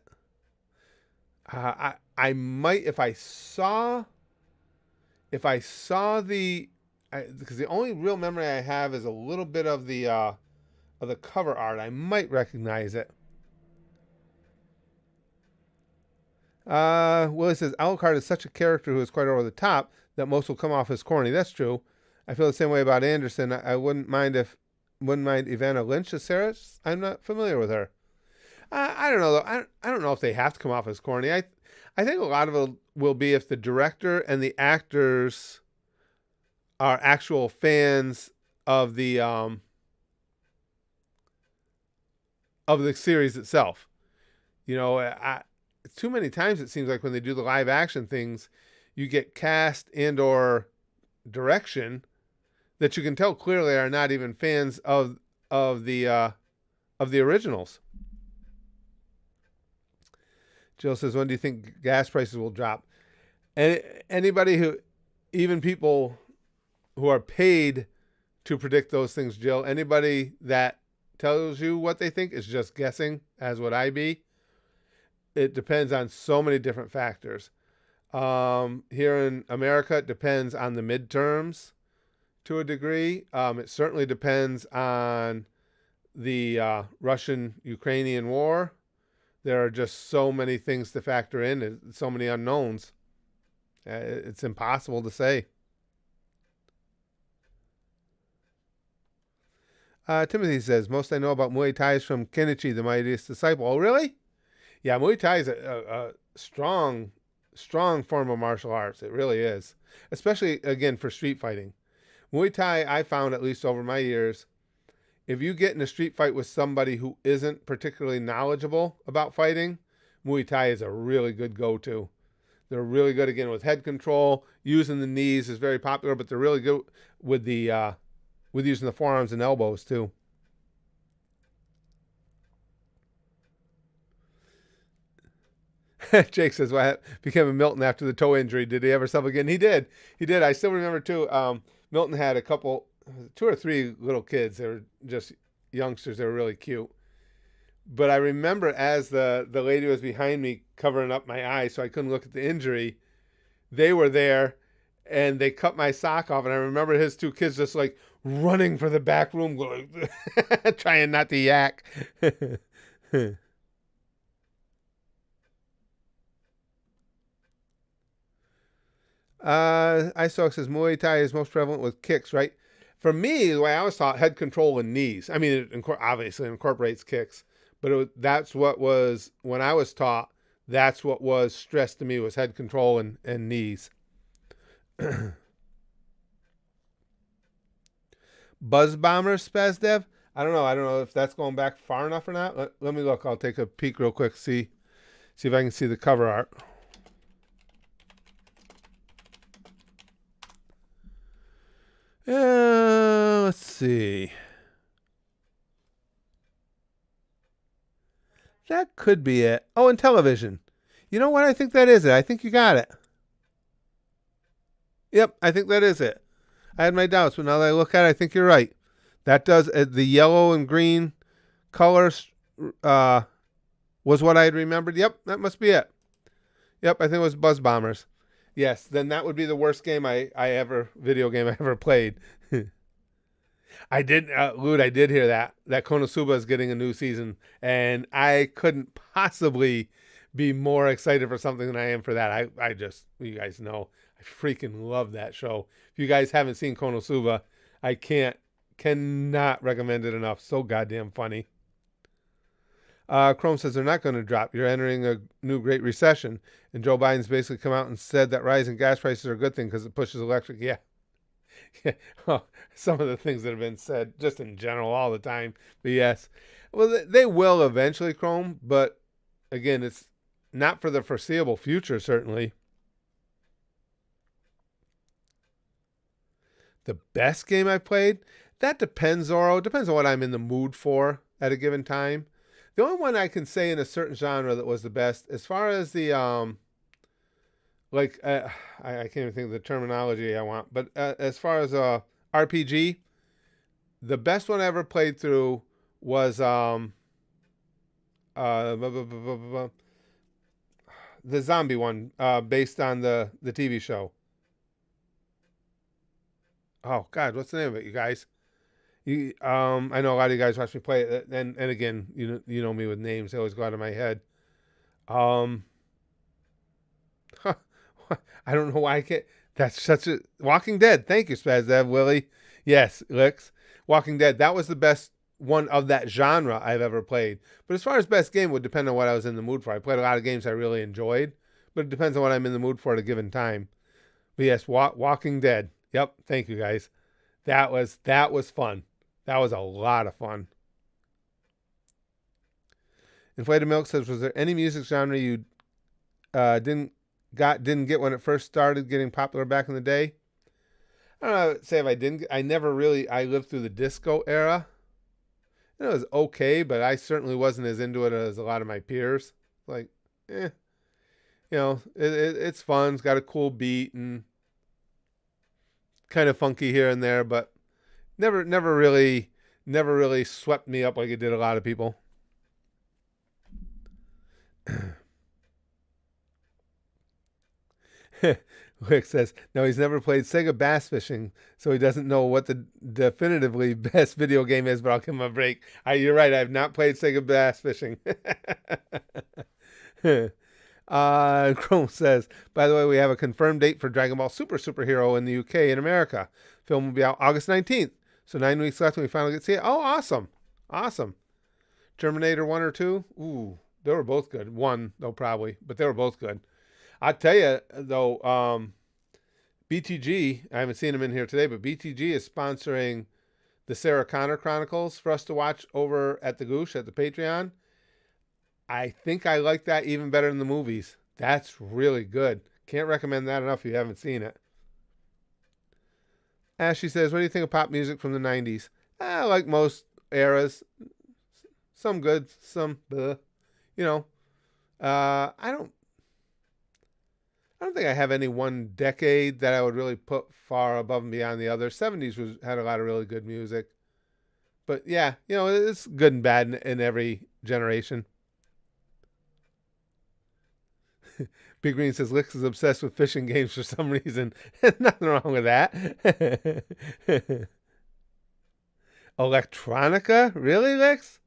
I might, if I saw the, because the only real memory I have is a little bit of the cover art. I might recognize it. Willie says, Alucard is such a character who is quite over the top that most will come off as corny. That's true. I feel the same way about Anderson. I wouldn't mind Ivana Lynch as Sarah. I'm not familiar with her. I don't know though. I don't know if they have to come off as corny. I think a lot of it will be if the director and the actors are actual fans of the series itself. Too many times it seems like when they do the live action things, you get cast and or direction that you can tell clearly are not even fans of the originals. Jill says, when do you think gas prices will drop? And anybody even people who are paid to predict those things, Jill, anybody that tells you what they think is just guessing, as would I be. It depends on so many different factors. Here in America, it depends on the midterms to a degree. It certainly depends on the Russian-Ukrainian war. There are just so many things to factor in, so many unknowns. It's impossible to say. Timothy says, most I know about Muay Thai is from Kenichi, the Mightiest Disciple. Oh, really? Yeah, Muay Thai is a strong form of martial arts. It really is. Especially, again, for street fighting. Muay Thai, I found, at least over my years, if you get in a street fight with somebody who isn't particularly knowledgeable about fighting, Muay Thai is a really good go-to. They're really good, again, with head control. Using the knees is very popular, but they're really good with using the forearms and elbows, too. Jake says, what became a Milton after the toe injury? Did he ever suffer again? He did. I still remember, too, Milton had a couple, 2 or 3 little kids. They were just youngsters. They were really cute. But I remember as the lady was behind me covering up my eyes so I couldn't look at the injury, they were there, and they cut my sock off. And I remember his 2 kids just like running for the back room, going, trying not to yak. Isox says Muay Thai is most prevalent with kicks, right? For me, the way I was taught, head control and knees. I mean, it obviously incorporates kicks, but that's what was, when I was taught, that's what was stressed to me, was head control and knees. Buzz Bomber, Spazdev? I don't know if that's going back far enough or not. Let me look. I'll take a peek real quick, see if I can see the cover art. Let's see. That could be it. Oh, and television. You know what? I think that is it. I think you got it. Yep, I think that is it. I had my doubts, but now that I look at it, I think you're right. That does the yellow and green colors was what I had remembered. Yep, that must be it. Yep, I think it was Buzz Bombers. Yes, then that would be the worst game video game I ever played. I did, Lude, I did hear that Konosuba is getting a new season, and I couldn't possibly be more excited for something than I am for that. I just, you guys know, I freaking love that show. If you guys haven't seen Konosuba, I cannot recommend it enough. So goddamn funny. Chrome says they're not going to drop. You're entering a new Great Recession, and Joe Biden's basically come out and said that rising gas prices are a good thing because it pushes electric. Yeah. Yeah. Oh, some of the things that have been said just in general all the time. But yes, well, they will eventually, Chrome, but again, it's not for the foreseeable future, certainly. The best game I played? That depends, Zorro. It depends on what I'm in the mood for at a given time. The only one I can say in a certain genre that was the best, as far as the I can't even think of the terminology I want, but as far as RPG, the best one I ever played through was the zombie one, based on the TV show. Oh God, what's the name of it, you guys? I know a lot of you guys watch me play it, and again, you know me with names; they always go out of my head. I don't know why I can't. That's such a Walking Dead. Thank you, Spazdev Willie. Yes, Licks. Walking Dead. That was the best one of that genre I've ever played. But as far as best game would depend on what I was in the mood for. I played a lot of games I really enjoyed, but it depends on what I'm in the mood for at a given time. But yes, Walking Dead. Yep. Thank you, guys. That was fun. That was a lot of fun. Inflated Milk says, was there any music genre you didn't get when it first started getting popular back in the day? I don't know, say if I didn't. I lived through the disco era. It was okay, but I certainly wasn't as into it as a lot of my peers. Like, it's fun. It's got a cool beat and kind of funky here and there, but never really swept me up like it did a lot of people. Rick says, no, he's never played Sega Bass Fishing, so he doesn't know what the definitively best video game is, but I'll give him a break. You're right, I have not played Sega Bass Fishing. Chrome says, by the way, we have a confirmed date for Dragon Ball Superhero in the UK and America. Film will be out August 19th, so 9 weeks left when we finally get to see it. Oh, awesome. Terminator 1 or 2? Ooh, they were both good. 1, though, probably, but they were both good. I'll tell you, though, BTG, I haven't seen them in here today, but BTG is sponsoring the Sarah Connor Chronicles for us to watch over at the Goosh, at the Patreon. I think I like that even better than the movies. That's really good. Can't recommend that enough if you haven't seen it. Ashley says, what do you think of pop music from the 90s? Like most eras. Some good, some bleh. I don't think I have any one decade that I would really put far above and beyond the other. 70s had a lot of really good music. But yeah, it's good and bad in every generation. Big Green says, Lix is obsessed with fishing games for some reason. Nothing wrong with that. Electronica? Really, Lix?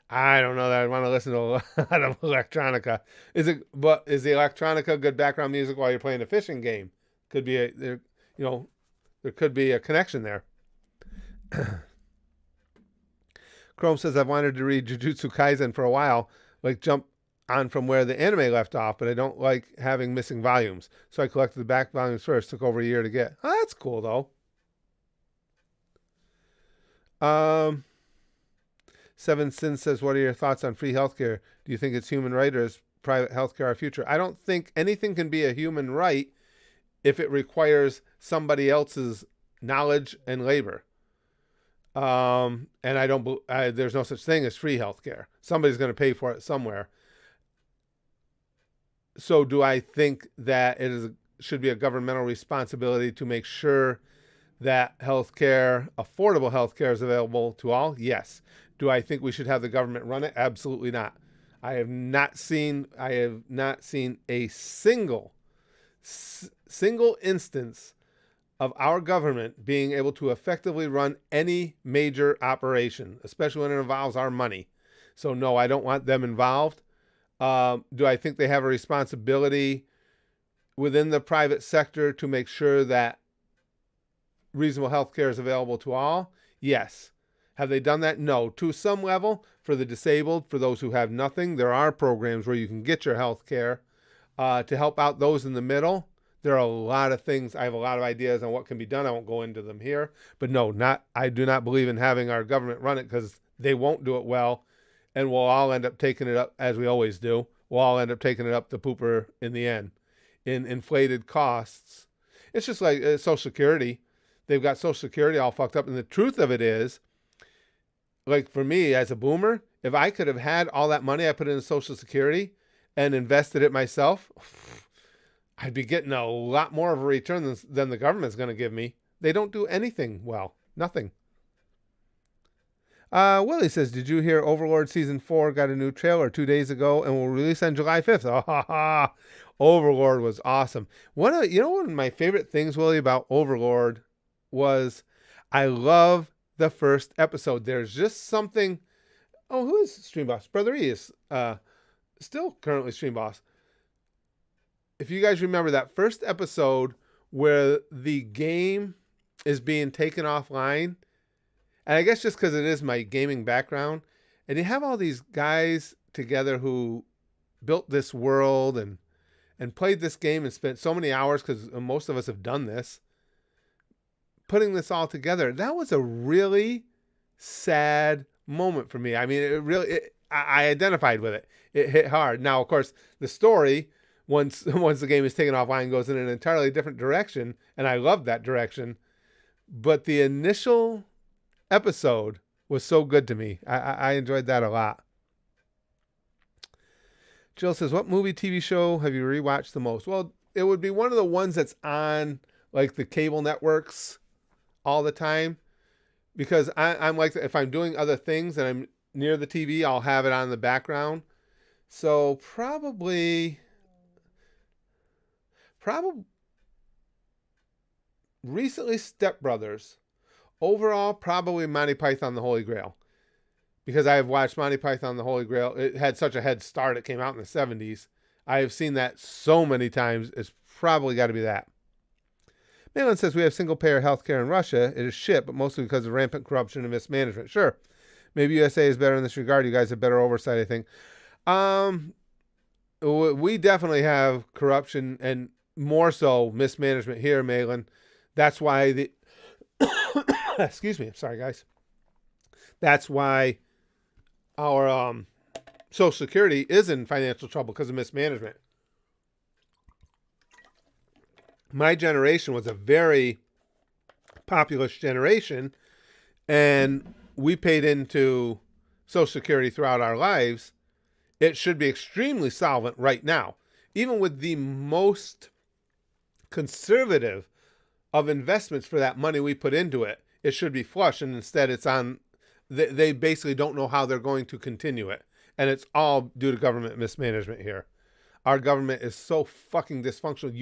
I don't know that I want to listen to a lot of electronica. Is the electronica good background music while you're playing a fishing game? Could be there could be a connection there. Chrome says, I've wanted to read Jujutsu Kaisen for a while, like jump on from where the anime left off, but I don't like having missing volumes. So I collected the back volumes first. Took over a year to get. Oh, that's cool though. Seven Sins says, what are your thoughts on free healthcare? Do you think it's human right, or is private healthcare our future? I don't think anything can be a human right if it requires somebody else's knowledge and labor. And there's no such thing as free healthcare. Somebody's going to pay for it somewhere. So do I think that should be a governmental responsibility to make sure that healthcare, affordable healthcare, is available to all? Yes. Do I think we should have the government run it? Absolutely not. I have not seen a single instance of our government being able to effectively run any major operation, especially when it involves our money. So no, I don't want them involved. Do I think they have a responsibility within the private sector to make sure that reasonable health care is available to all? Yes. Have they done that? No. To some level, for the disabled, for those who have nothing, there are programs where you can get your health care. To help out those in the middle, there are a lot of things. I have a lot of ideas on what can be done. I won't go into them here. But no, I do not believe in having our government run it, because they won't do it well. And we'll all end up taking it up, as we always do. We'll all end up taking it up the pooper in the end, in inflated costs. It's just like Social Security. They've got Social Security all fucked up. And the truth of it is, like for me as a boomer, if I could have had all that money I put into Social Security and invested it myself, I'd be getting a lot more of a return than the government's going to give me. They don't do anything well. Nothing. Willie says, did you hear Overlord Season 4 got a new trailer 2 days ago and will release on July 5th? Oh, ha, ha. Overlord was awesome. One of my favorite things, Willie, about Overlord was I love the first episode. There's just something. Oh, who is Stream Boss? Brother E is still currently Stream Boss. If you guys remember that first episode where the game is being taken offline, and I guess just because it is my gaming background, and you have all these guys together who built this world and played this game and spent so many hours, because most of us have done this, putting this all together. That was a really sad moment for me. I mean, I identified with it. It hit hard. Now, of course, the story, once the game is taken offline, goes in an entirely different direction, and I loved that direction. But the initial episode was so good to me. I enjoyed that a lot. Jill says, what movie, TV show have you rewatched the most? Well, it would be one of the ones that's on like the cable networks all the time, because I'm like, if I'm doing other things and I'm near the TV, I'll have it on in the background. So probably recently Step Brothers. Overall, probably Monty Python the Holy Grail, because I have watched Monty Python the Holy Grail. It had such a head start. It came out in the 70s. I have seen that so many times. It's probably got to be that. Malin says, we have single-payer healthcare in Russia. It is shit, but mostly because of rampant corruption and mismanagement. Sure. Maybe USA is better in this regard. You guys have better oversight, I think. We definitely have corruption and more so mismanagement here, Malin. That's why excuse me. Sorry, guys. That's why our Social Security is in financial trouble, because of mismanagement. My generation was a very populous generation, and we paid into Social Security throughout our lives. It should be extremely solvent right now. Even with the most conservative of investments for that money we put into it, it should be flush, and instead it's on. They basically don't know how they're going to continue it, and it's all due to government mismanagement here. Our government is so fucking dysfunctional.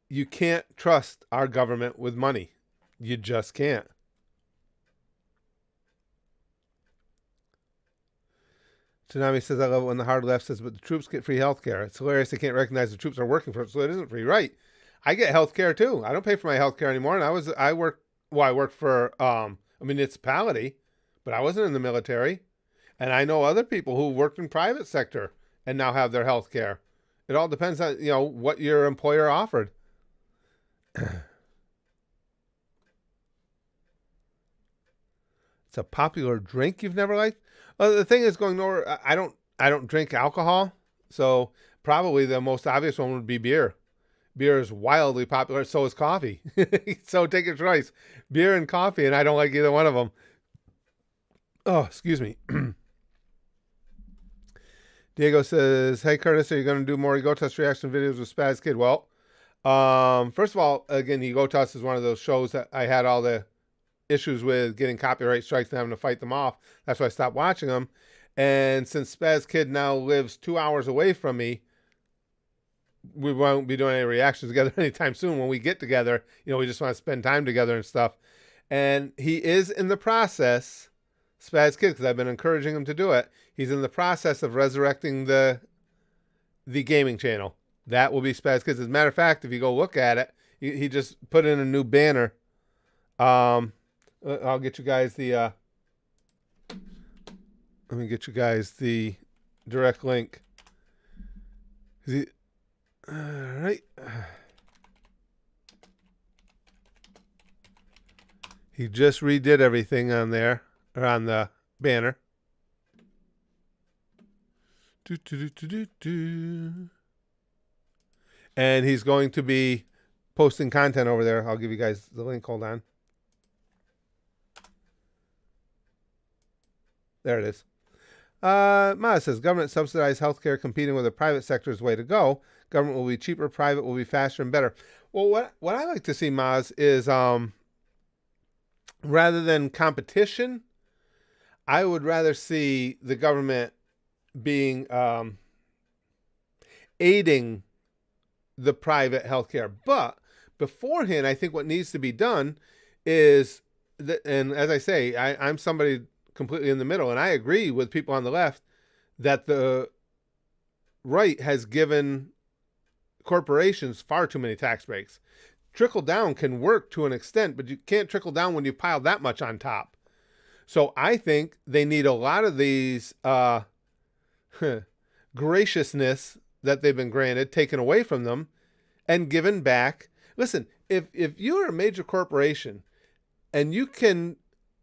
You can't trust our government with money. You just can't. Tsunami says, I love it when the hard left says, but the troops get free health care. It's hilarious they can't recognize the troops are working for it, so it isn't free. Right. I get health care too. I don't pay for my health care anymore. And I work for a municipality, but I wasn't in the military. And I know other people who worked in private sector and now have their health care. It all depends on, what your employer offered. It's a popular drink you've never liked. The thing is, going nowhere. I don't drink alcohol, so probably the most obvious one would be beer. Beer is wildly popular. So is coffee. So take your choice, beer and coffee, and I don't like either one of them. Oh, excuse me. Diego says, "Hey Curtis, are you going to do more Ego Test reaction videos with Spaz Kid?" Well, first of all, again, Ego Test is one of those shows that I had all the issues with getting copyright strikes and having to fight them off. That's why I stopped watching them. And since Spaz Kid now lives 2 hours away from me, we won't be doing any reactions together anytime soon. When we get together, we just want to spend time together and stuff. And he is in the process, Spaz Kid, because I've been encouraging him to do it. He's in the process of resurrecting the gaming channel. That will be Spaz Kids. As a matter of fact, if you go look at it, he just put in a new banner. I'll get you guys the let me get you guys the direct link. All right. He just redid everything on there, or on the banner. And he's going to be posting content over there. I'll give you guys the link. Hold on. There it is. Maz says, government subsidized healthcare competing with the private sector is the way to go. Government will be cheaper, private will be faster and better. Well, what I like to see, Maz, is rather than competition, I would rather see the government being aiding the private healthcare. But beforehand, I think what needs to be done is that, and as I say, I'm somebody completely in the middle, and I agree with people on the left that the right has given corporations far too many tax breaks. Trickle down can work to an extent, but you can't trickle down when you pile that much on top. So I think they need a lot of these graciousness that they've been granted taken away from them and given back. Listen, if you're a major corporation and you can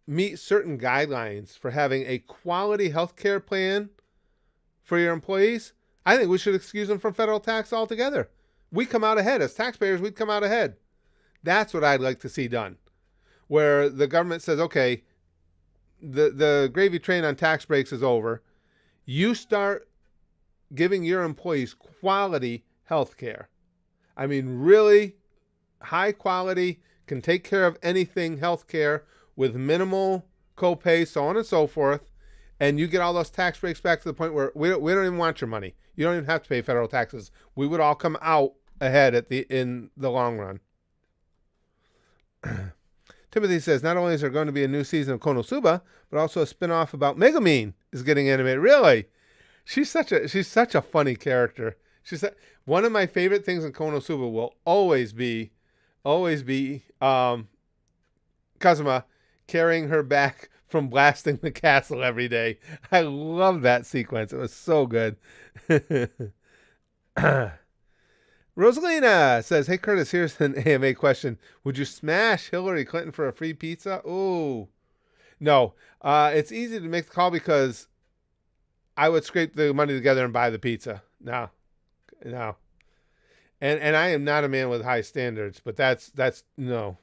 meet certain guidelines for having a quality healthcare plan for your employees, I think we should excuse them from federal tax altogether. We come out ahead. As taxpayers, we'd come out ahead. That's what I'd like to see done. Where the government says, okay, the gravy train on tax breaks is over. You start giving your employees quality health care. I mean, really high quality, can take care of anything health care with minimal copay, so on and so forth. And you get all those tax breaks back to the point where we don't even want your money. You don't even have to pay federal taxes. We would all come out ahead in the long run. Timothy says, not only is there going to be a new season of Konosuba, but also a spinoff about Megumin is getting animated. Really? She's such a funny character. One of my favorite things in Konosuba will always be Kazuma carrying her back from blasting the castle every day. I love that sequence. It was so good. Rosalina says, hey, Curtis, here's an AMA question. Would you smash Hillary Clinton for a free pizza? Ooh. No. It's easy to make the call because I would scrape the money together and buy the pizza. No. And I am not a man with high standards, but that's no.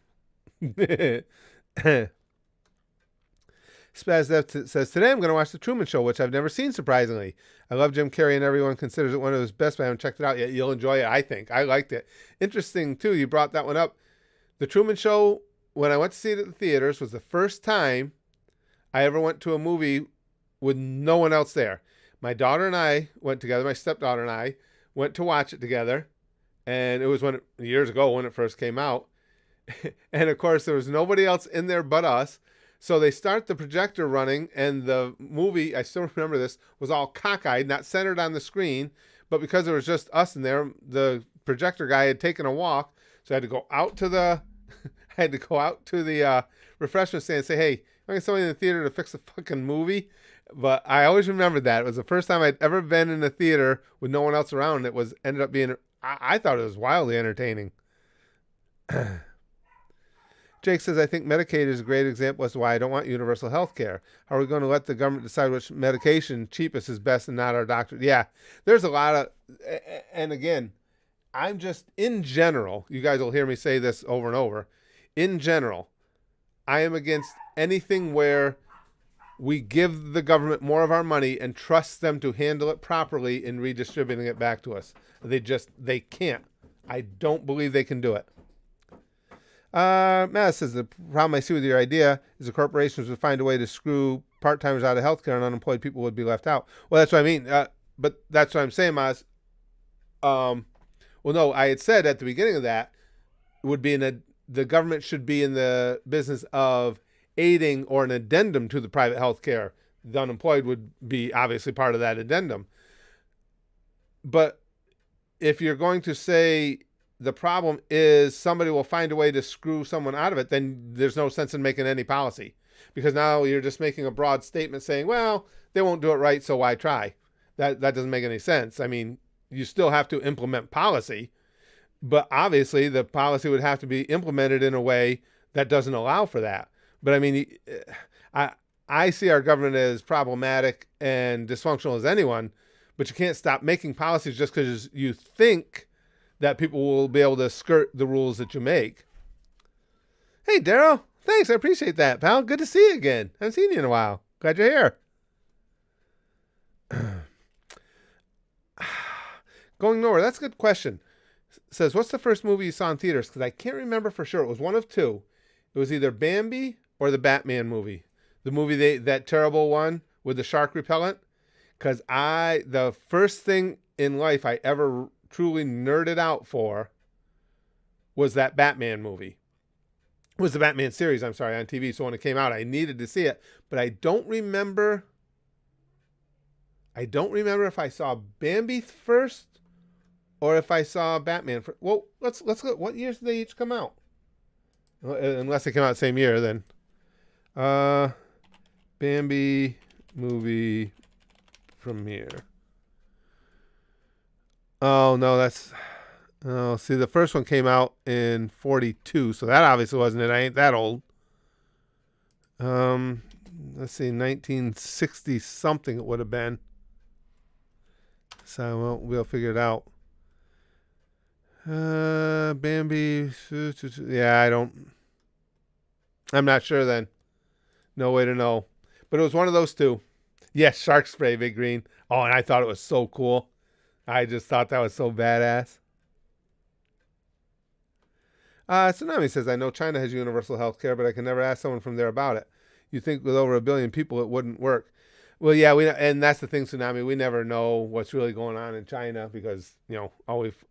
Spaz Dev says, today I'm going to watch The Truman Show, which I've never seen, surprisingly. I love Jim Carrey, and everyone considers it one of his best, but I haven't checked it out yet. You'll enjoy it, I think. I liked it. Interesting, too, you brought that one up. The Truman Show, when I went to see it at the theaters, was the first time I ever went to a movie with no one else there. My daughter and I went together. My stepdaughter and I went to watch it together. And it was years ago when it first came out. And, of course, there was nobody else in there but us. So they start the projector running, and the movie, I still remember this, was all cockeyed, not centered on the screen. But because there was just us in there, the projector guy had taken a walk. So I had to go out to the refreshment stand and say, hey, I get somebody in the theater to fix the fucking movie. But I always remembered that. It was the first time I'd ever been in a theater with no one else around. It ended up being, I thought it was wildly entertaining. Jake says, I think Medicaid is a great example as to why I don't want universal health care. How are we going to let the government decide which medication cheapest is best and not our doctor? Yeah, there's a lot of, and again, I'm just, in general, you guys will hear me say this over and over. In general, I am against anything where we give the government more of our money and trust them to handle it properly in redistributing it back to us. They can't. I don't believe they can do it. Matt says, the problem I see with your idea is the corporations would find a way to screw part-timers out of healthcare and unemployed people would be left out. Well, that's what I mean. But that's what I'm saying, Maz. Well, no, I had said at the beginning of that, it would be the government should be in the business of aiding or an addendum to the private health care. The unemployed would be obviously part of that addendum. But if you're going to say the problem is somebody will find a way to screw someone out of it, then there's no sense in making any policy. Because now you're just making a broad statement saying, well, they won't do it right, so why try? That doesn't make any sense. I mean, you still have to implement policy, but obviously the policy would have to be implemented in a way that doesn't allow for that. But I mean, I see our government as problematic and dysfunctional as anyone, but you can't stop making policies just because you think that people will be able to skirt the rules that you make. Hey, Daryl. Thanks. I appreciate that, pal. Good to see you again. I haven't seen you in a while. Glad you're here. Going nowhere. That's a good question. Says, what's the first movie you saw in theaters? Because I can't remember for sure. It was one of two. It was either Bambi or the Batman movie. The movie, that terrible one with the shark repellent. Because the first thing in life I ever truly nerded out for was that Batman movie. It was the Batman series, I'm sorry, on TV. So when it came out, I needed to see it. But I don't remember if I saw Bambi first or if I saw Batman first. Well, let's look. What years did they each come out? Unless they came out the same year, then. Bambi movie premiere. Oh, no, see, the first one came out in 42, so that obviously wasn't it. I ain't that old. Let's see, 1960 something it would have been. So we'll figure it out. Bambi. Yeah, I'm not sure then. No way to know. But it was one of those two. Yes, shark spray, Big Green. Oh, and I thought it was so cool. I just thought that was so badass. Tsunami says, I know China has universal health care, but I can never ask someone from there about it. You think with over 1 billion people, it wouldn't work. Well, yeah, and that's the thing, Tsunami. We never know what's really going on in China because,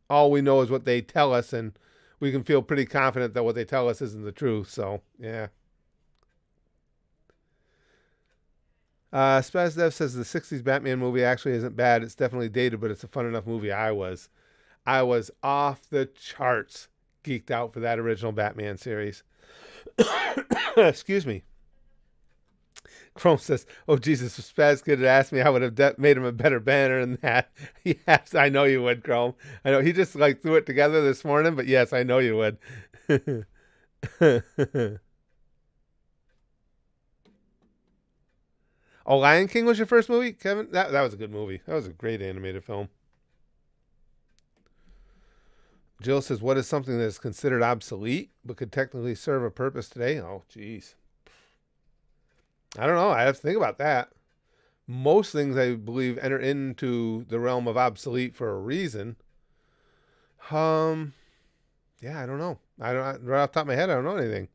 all we know is what they tell us, and we can feel pretty confident that what they tell us isn't the truth. So, yeah. Spazdev says the 60s Batman movie actually isn't bad. It's definitely dated, but it's a fun enough movie. I was off the charts geeked out for that original Batman series. Excuse me. Chrome says, oh, Jesus, if Spaz could have asked me, I would have made him a better banner than that. Yes, I know you would, Chrome. I know. He just threw it together this morning, but yes, I know you would. Oh, Lion King was your first movie, Kevin? That was a good movie. That was a great animated film. Jill says, what is something that is considered obsolete but could technically serve a purpose today? Oh, geez. I don't know. I have to think about that. Most things, I believe, enter into the realm of obsolete for a reason. Yeah, I don't know. Right off the top of my head, I don't know anything.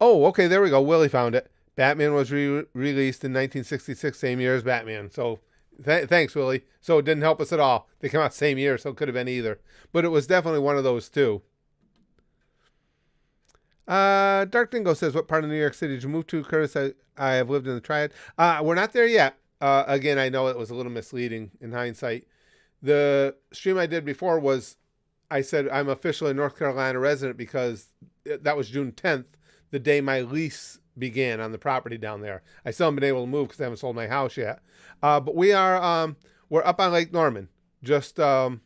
Oh, okay, there we go. Willie found it. Batman was released in 1966, same year as Batman. So thanks, Willie. So it didn't help us at all. They came out same year, so it could have been either. But it was definitely one of those two. Dark Dingo says, what part of New York City did you move to, Curtis? I have lived in the Triad. We're not there yet. Again, I know it was a little misleading in hindsight. The stream I did before was, I said I'm officially a North Carolina resident because that was June 10th, the day my lease began on the property down there. I still haven't been able to move because I haven't sold my house yet. But we're up on Lake Norman, just about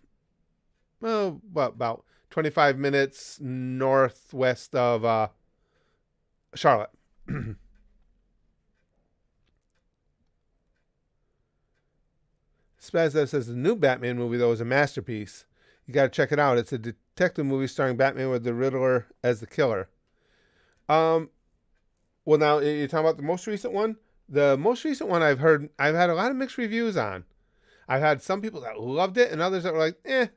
25 minutes northwest of Charlotte. Spazdev says the new Batman movie, though, is a masterpiece. You got to check it out. It's a detective movie starring Batman with the Riddler as the killer. Um, well, now you're talking about the most recent one. The most recent one I've had a lot of mixed reviews on. I've had some people that loved it and others that were like, eh.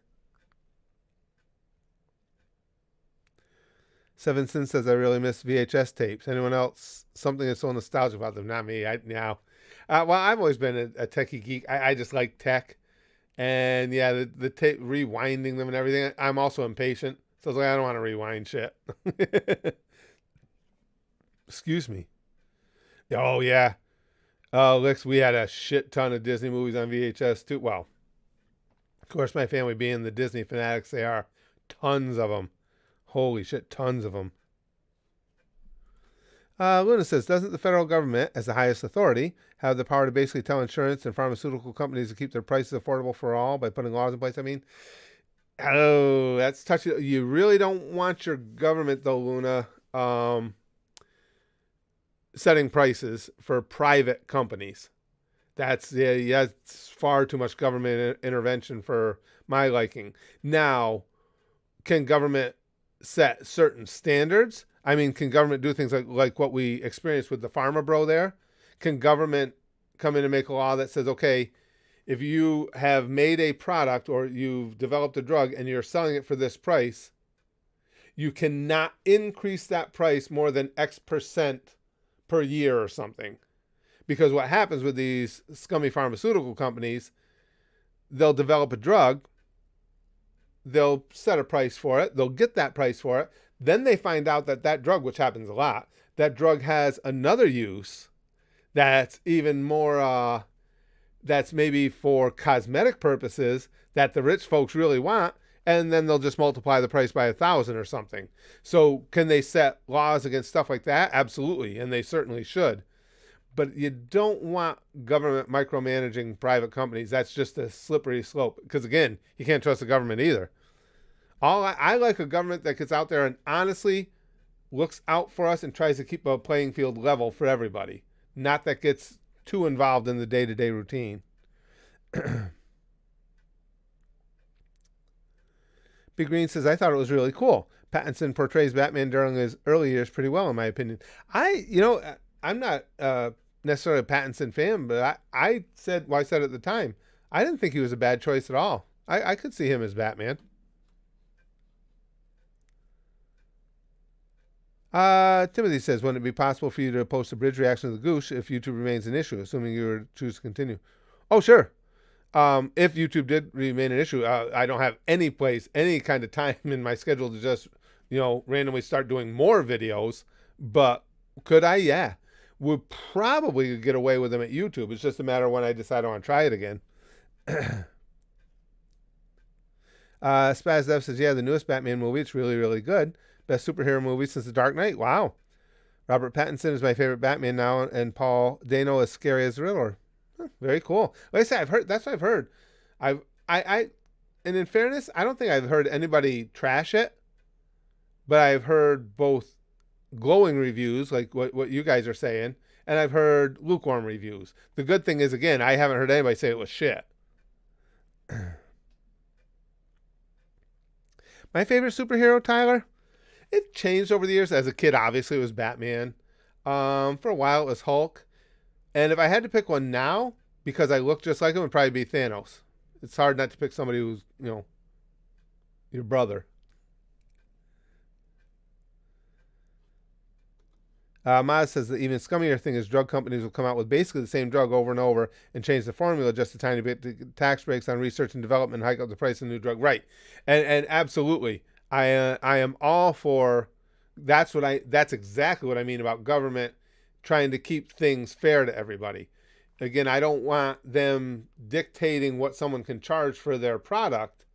Seven Sin says I really miss VHS tapes. Anyone else? Something that's so nostalgic about them? Not me. Well, I've always been a techie geek. I just like tech. And yeah, the tape, rewinding them and everything. I'm also impatient. So I was like, I don't want to rewind shit. Excuse me. Oh, yeah. Lex, we had a shit ton of Disney movies on VHS too. Well, of course, my family being the Disney fanatics they are, tons of them. Holy shit, tons of them. Luna says, doesn't the federal government, as the highest authority, have the power to basically tell insurance and pharmaceutical companies to keep their prices affordable for all by putting laws in place? I mean, oh, that's touchy. You really don't want your government, though, Luna, setting prices for private companies. That's it's far too much government intervention for my liking. Now, can government set certain standards? I mean, can government do things like what we experienced with the Pharma Bro there? Can government come in and make a law that says, okay, if you have made a product or you've developed a drug and you're selling it for this price, you cannot increase that price more than X percent per year or something. Because what happens with these scummy pharmaceutical companies, they'll develop a drug, they'll set a price for it, they'll get that price for it, then they find out that drug, which happens a lot, that drug has another use that's even more, that's maybe for cosmetic purposes that the rich folks really want, and then they'll just multiply the price by 1,000 or something. So can they set laws against stuff like that? Absolutely, and they certainly should. But you don't want government micromanaging private companies. That's just a slippery slope. Because again, you can't trust the government either. I like a government that gets out there and honestly looks out for us and tries to keep a playing field level for everybody. Not that gets too involved in the day-to-day routine. Big Green says, I thought it was really cool. Pattinson portrays Batman during his early years pretty well, in my opinion. I'm not necessarily a Pattinson fan, but I said at the time, I didn't think he was a bad choice at all. I could see him as Batman. Timothy says, wouldn't it be possible for you to post a bridge reaction to the Goosh if YouTube remains an issue, assuming you were to choose to continue? Oh, sure. If YouTube did remain an issue, I don't have any kind of time in my schedule to just, randomly start doing more videos. But could I? Yeah. Would probably get away with them at YouTube. It's just a matter of when I decide I want to try it again. Spaz Dev says, yeah, the newest Batman movie, it's really, really good. Best superhero movie since The Dark Knight. Wow. Robert Pattinson is my favorite Batman now, and Paul Dano is scary as the Riddler. Very cool. Like I said, that's what I've heard. And in fairness, I don't think I've heard anybody trash it, but I've heard both glowing reviews, like what you guys are saying, and I've heard lukewarm reviews. The good thing is, again, I haven't heard anybody say it was shit. My favorite superhero, Tyler? It changed over the years. As a kid, obviously, it was Batman. For a while, it was Hulk. And if I had to pick one now, because I look just like him, it would probably be Thanos. It's hard not to pick somebody who's, your brother. Maz says the even scummier thing is drug companies will come out with basically the same drug over and over and change the formula just a tiny bit to get tax breaks on research and development and hike up the price of the new drug. Right. And absolutely. I am all for that's exactly what I mean about government trying to keep things fair to everybody. Again, I don't want them dictating what someone can charge for their product,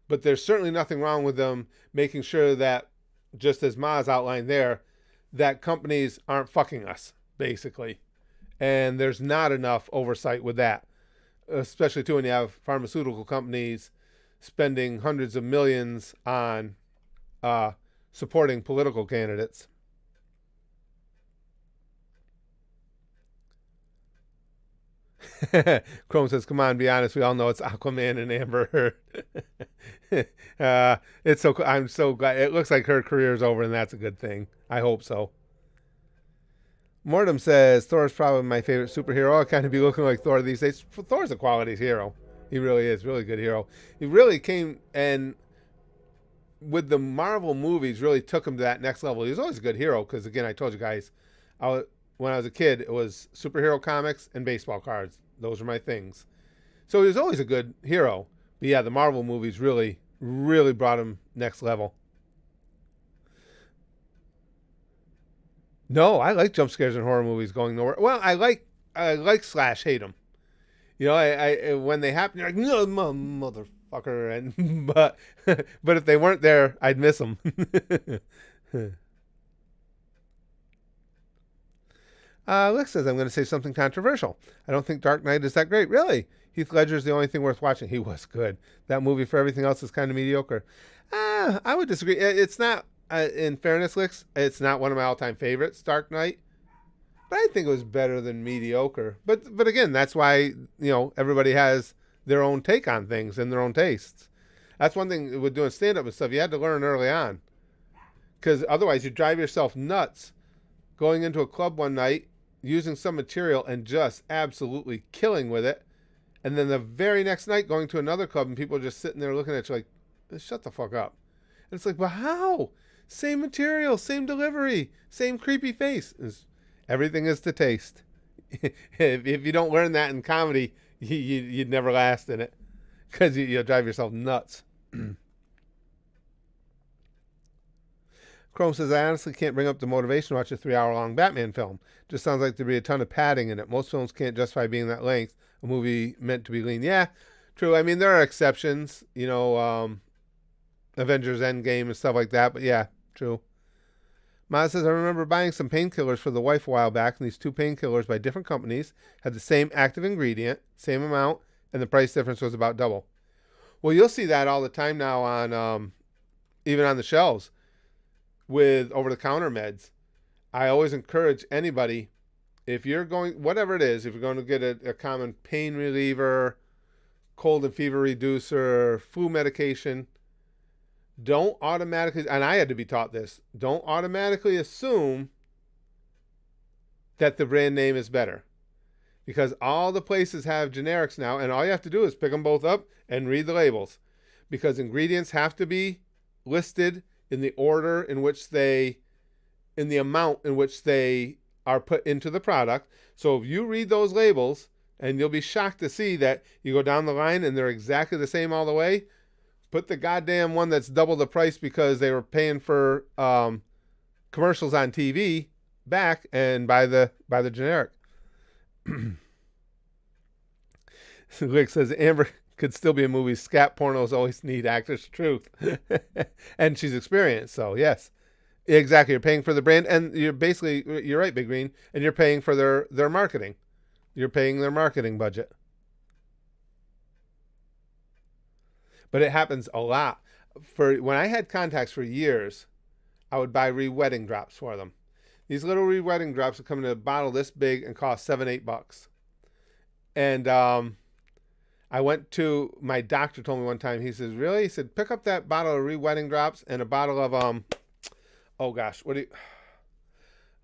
but there's certainly nothing wrong with them making sure that, just as Maz outlined there, that companies aren't fucking us, basically. And there's not enough oversight with that, especially too when you have pharmaceutical companies spending hundreds of millions on supporting political candidates. Chrome says, "Come on, be honest. We all know it's Aquaman and Amber Heard." It's so. I'm so glad. It looks like her career is over, and that's a good thing. I hope so. Mortem says Thor's probably my favorite superhero. I kind of be looking like Thor these days. Thor's a quality hero. He really is, really good hero. He really came and with the Marvel movies really took him to that next level. He was always a good hero because again, I told you guys, when I was a kid, it was superhero comics and baseball cards. Those were my things. So he was always a good hero. But yeah, the Marvel movies really, really brought him next level. No, I like jump scares in horror movies going nowhere. Well, I like slash hate them. You know, I when they happen, you're like, no, motherfucker, and but if they weren't there, I'd miss them. Lex says, I'm going to say something controversial. I don't think Dark Knight is that great. Really? Heath Ledger is the only thing worth watching. He was good. That movie, for everything else, is kind of mediocre. I would disagree. It's not, in fairness, Lex, it's not one of my all-time favorites, Dark Knight. But I think it was better than mediocre. But again, that's why, everybody has their own take on things and their own tastes. That's one thing with doing stand-up and stuff. You had to learn early on. Because otherwise, you drive yourself nuts going into a club one night, using some material and just absolutely killing with it. And then the very next night going to another club and people are just sitting there looking at you like, shut the fuck up. And it's like, well, how? Same material, same delivery, same creepy face. Everything is to taste. If you don't learn that in comedy, you'd never last in it because you'll drive yourself nuts. Chrome says, I honestly can't bring up the motivation to watch a 3-hour-long Batman film. Just sounds like there'd be a ton of padding in it. Most films can't justify being that length. A movie meant to be lean. Yeah, true. I mean, there are exceptions, Avengers Endgame and stuff like that. But yeah, true. Ma says, I remember buying some painkillers for the wife a while back, and these two painkillers by different companies had the same active ingredient, same amount, and the price difference was about double. Well, you'll see that all the time now on, even on the shelves. With over-the-counter meds, I always encourage anybody, if you're going, whatever it is, if you're going to get a common pain reliever, cold and fever reducer, flu medication, don't automatically, and I had to be taught this, don't automatically assume that the brand name is better. Because all the places have generics now, and all you have to do is pick them both up and read the labels. Because ingredients have to be listed in the order in which in the amount in which they are put into the product. So if you read those labels, and you'll be shocked to see that you go down the line and they're exactly the same all the way, put the goddamn one that's double the price because they were paying for commercials on TV back and buy the generic. Rick says, Amber could still be a movie. Scat pornos always need actors' truth. And she's experienced, so yes. Exactly. You're paying for the brand, and you're right, Big Green, and you're paying for their marketing. You're paying their marketing budget. But it happens a lot. When I had contacts for years, I would buy re-wetting drops for them. These little re-wetting drops would come in a bottle this big and cost $7-8. And I went to, my doctor told me one time, he says, really? He said, pick up that bottle of re-wetting drops and a bottle of, and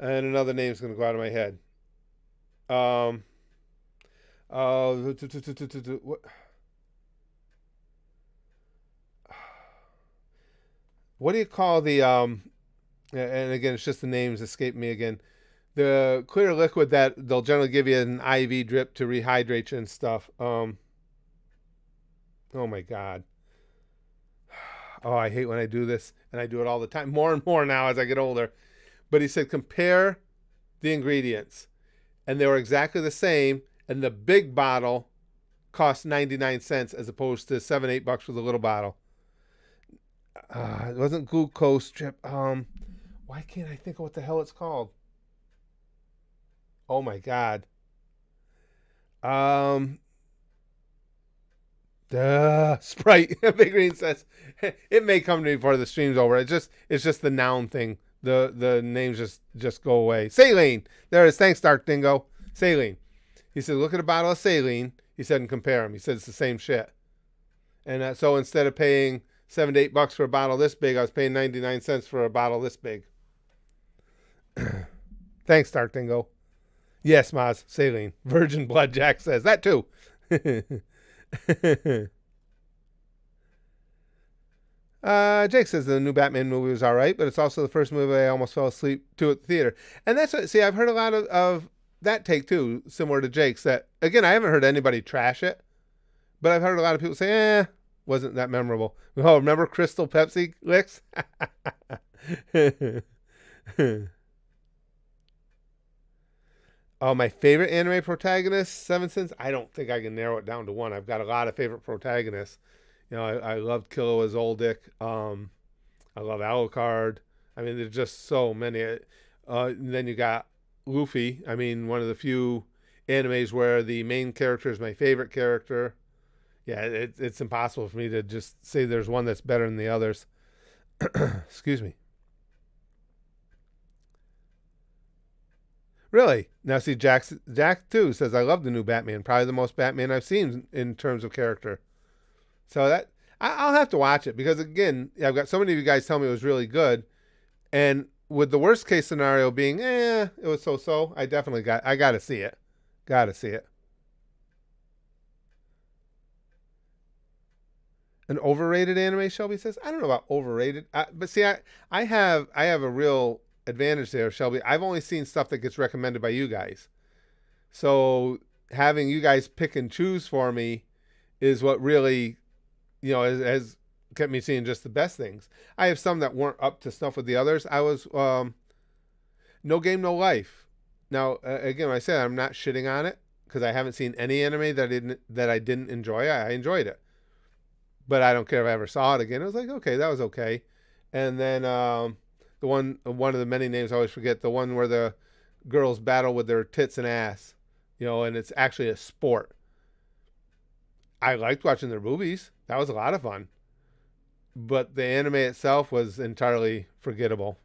another name's going to go out of my head. What do you call the, and again, it's just the names escape me again. The clear liquid that they'll generally give you an IV drip to rehydrate you and stuff. Oh my God. Oh, I hate when I do this, and I do it all the time, more and more now as I get older. But he said, compare the ingredients, and they were exactly the same, and the big bottle cost 99 cents as opposed to $7-8 for the little bottle. It wasn't glucose drip. Why can't I think of what the hell it's called? Oh my God. Sprite. Big Green says it may come to me before the stream's over. It's just the noun thing. The names just go away. Saline. There it is. Thanks, Dark Dingo. Saline. He said, look at a bottle of saline. He said, and compare them. He said, it's the same shit. And so instead of paying $7 to $8 for a bottle this big, I was paying 99 cents for a bottle this big. Thanks, Dark Dingo. Yes, Maz, saline. Virgin blood, Jack says. That too. Jake says the new Batman movie was all right, but it's also the first movie I almost fell asleep to at the theater. And that's what, see, I've heard a lot of that take too, similar to Jake's. That, again, I haven't heard anybody trash it, but I've heard a lot of people say, wasn't that memorable. Oh, remember Crystal Pepsi licks? Oh, my favorite anime protagonist, Seven Sins? I don't think I can narrow it down to one. I've got a lot of favorite protagonists. I loved Killua's Oldic. I love Alucard. I mean, there's just so many. And then you got Luffy. I mean, one of the few animes where the main character is my favorite character. Yeah, it's impossible for me to just say there's one that's better than the others. Excuse me. Really? Now, see, Jack too says, I love the new Batman. Probably the most Batman I've seen in terms of character. So that I'll have to watch it because, again, I've got so many of you guys tell me it was really good. And with the worst case scenario being, it was so-so, I got to see it. Got to see it. An overrated anime, Shelby says. I don't know about overrated. But see, I have a real advantage there, Shelby. I've only seen stuff that gets recommended by you guys. So having you guys pick and choose for me is what really, has kept me seeing just the best things. I have some that weren't up to snuff with the others. I was No Game, No Life. Now, again, I said I'm not shitting on it because I haven't seen any anime that I didn't enjoy. I enjoyed it. But I don't care if I ever saw it again. I was like, okay, that was okay. And then the one of the many names I always forget, the one where the girls battle with their tits and ass, and it's actually a sport. I liked watching their boobies. That was a lot of fun. But the anime itself was entirely forgettable.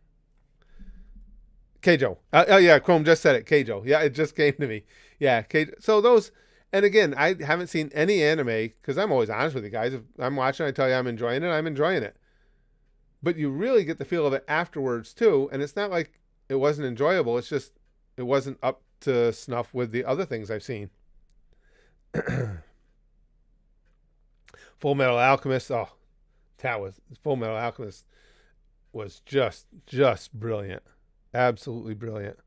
Keijo. Oh, yeah, Chrome just said it. Keijo. Yeah, it just came to me. Yeah, Keijo. So those, and again, I haven't seen any anime, because I'm always honest with you guys. If I'm watching, I tell you I'm enjoying it. But you really get the feel of it afterwards, too. And it's not like it wasn't enjoyable. It's just, it wasn't up to snuff with the other things I've seen. Full Metal Alchemist. Oh, Full Metal Alchemist was just brilliant. Absolutely brilliant.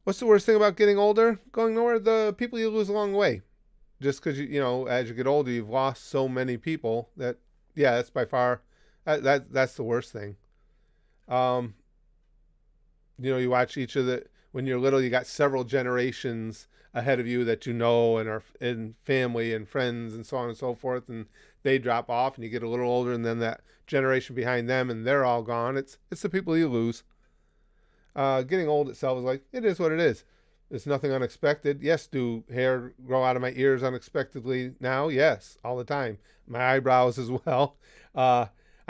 What's the worst thing about getting older? Going nowhere. The people you lose along the way. Just because, as you get older, you've lost so many people that, yeah, that's by far, that's the worst thing. You watch when you're little, you got several generations ahead of you that and are in family and friends and so on and so forth, and they drop off and you get a little older, and then that generation behind them and they're all gone. It's the people you lose. Getting old itself is like, it is what it is. It's nothing unexpected. Yes, do hair grow out of my ears unexpectedly now? Yes, all the time. My eyebrows as well. I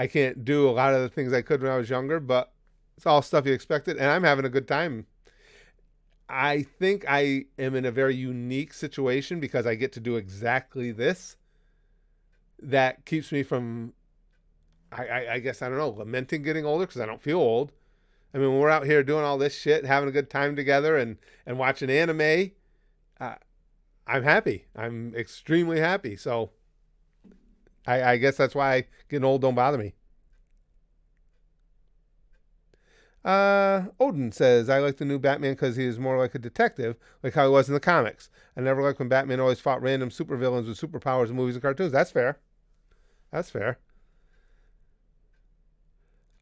can't do a lot of the things I could when I was younger, but it's all stuff you expected, and I'm having a good time. I think I am in a very unique situation because I get to do exactly this. That keeps me from, I guess, I don't know, lamenting getting older because I don't feel old. I mean, when we're out here doing all this shit, having a good time together and watching anime, I'm happy. I'm extremely happy. So I guess that's why getting old don't bother me. Odin says, I like the new Batman because he is more like a detective, like how he was in the comics. I never liked when Batman always fought random supervillains with superpowers in movies and cartoons. That's fair.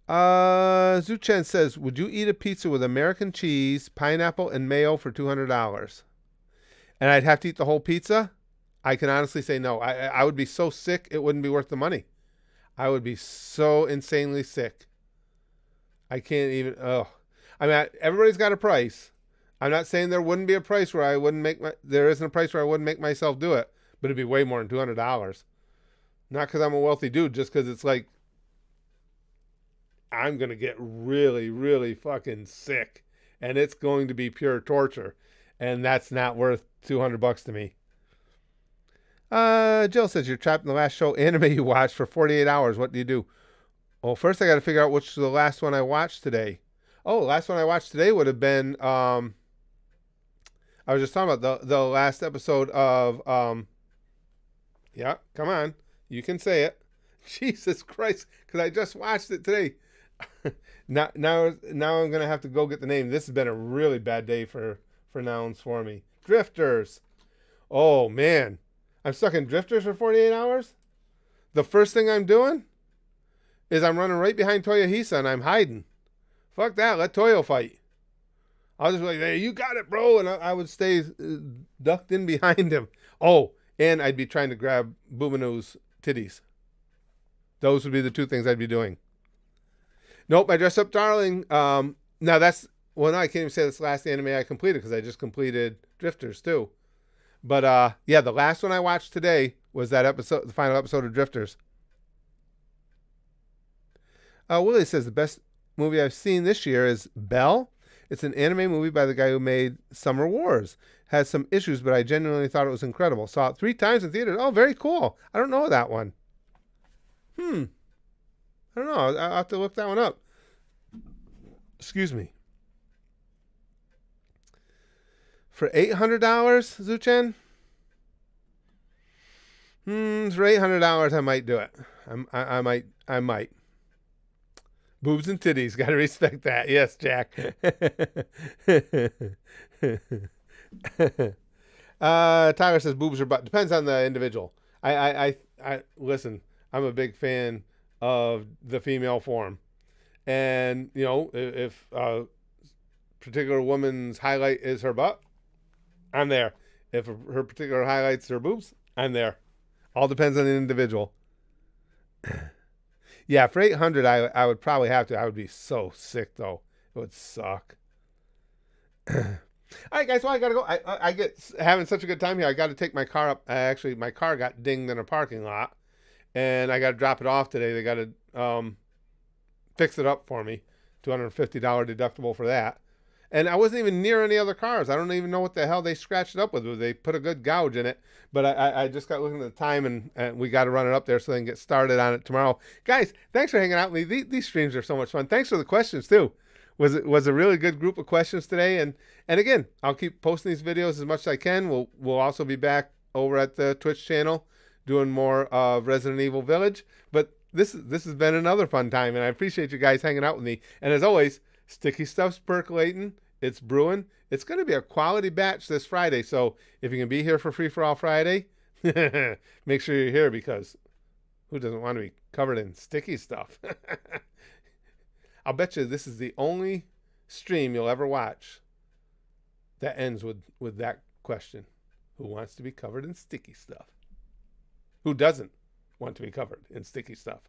Zuchen says, would you eat a pizza with American cheese, pineapple, and mayo for $200? And I'd have to eat the whole pizza? I can honestly say no. I would be so sick, it wouldn't be worth the money. I would be so insanely sick. I can't even, I mean, everybody's got a price. I'm not saying there wouldn't be a price where there isn't a price where I wouldn't make myself do it, but it'd be way more than $200. Not because I'm a wealthy dude, just because it's like, I'm going to get really, really fucking sick, and it's going to be pure torture. and that's not worth $200 to me. Jill says, you're trapped in the last show anime you watched for 48 hours. What do you do? Well, first I got to figure out which is the last one I watched today. Oh, the last one I watched today would have been, I was just talking about the last episode of, yeah, come on. You can say it. Jesus Christ, because I just watched it today. now I'm going to have to go get the name. This has been a really bad day for nouns for me. Drifters. Oh, man. I'm stuck in Drifters for 48 hours? The first thing I'm doing is I'm running right behind Toyohisa and I'm hiding. Fuck that. Let Toyo fight. I'll just be like, hey, you got it, bro. And I would stay ducked in behind him. Oh, and I'd be trying to grab Bumanu's titties. Those would be the two things I'd be doing. Nope, I dressed up darling. Now that's, well, no, I can't even say that's the last anime I completed because I just completed Drifters too. But yeah, the last one I watched today was that episode, the final episode of Drifters. Willie says the best movie I've seen this year is Belle. It's an anime movie by the guy who made Summer Wars. Has some issues, but I genuinely thought it was incredible. Saw it 3 times in theaters. Oh, very cool. I don't know that one. I don't know. I'll have to look that one up. Excuse me. For $800, Zuchen? For $800, I might do it. I might. Boobs and titties. Got to respect that. Yes, Jack. Tyler says boobs or butt. Depends on the individual. I listen, I'm a big fan of the female form. And, you know, if a particular woman's highlight is her butt, I'm there. If her particular highlight's her boobs, I'm there. All depends on the individual. Yeah, for $800, I would probably have to. I would be so sick, though. It would suck. All right, guys. Well, I gotta go. I get having such a good time here. I got to take my car up. Actually, my car got dinged in a parking lot, and I got to drop it off today. They got to fix it up for me. $250 deductible for that. And I wasn't even near any other cars. I don't even know what the hell they scratched it up with. They put a good gouge in it. But I just got looking at the time, and we got to run it up there so they can get started on it tomorrow. Guys, thanks for hanging out with me. These streams are so much fun. Thanks for the questions, too. Was a really good group of questions today. And again, I'll keep posting these videos as much as I can. We'll also be back over at the Twitch channel doing more of Resident Evil Village. But this has been another fun time, and I appreciate you guys hanging out with me. And as always, sticky stuff's percolating. It's brewing. It's going to be a quality batch this Friday. So if you can be here for Free For All Friday, make sure you're here, because who doesn't want to be covered in sticky stuff? I'll bet you this is the only stream you'll ever watch that ends with that question. Who wants to be covered in sticky stuff? Who doesn't want to be covered in sticky stuff?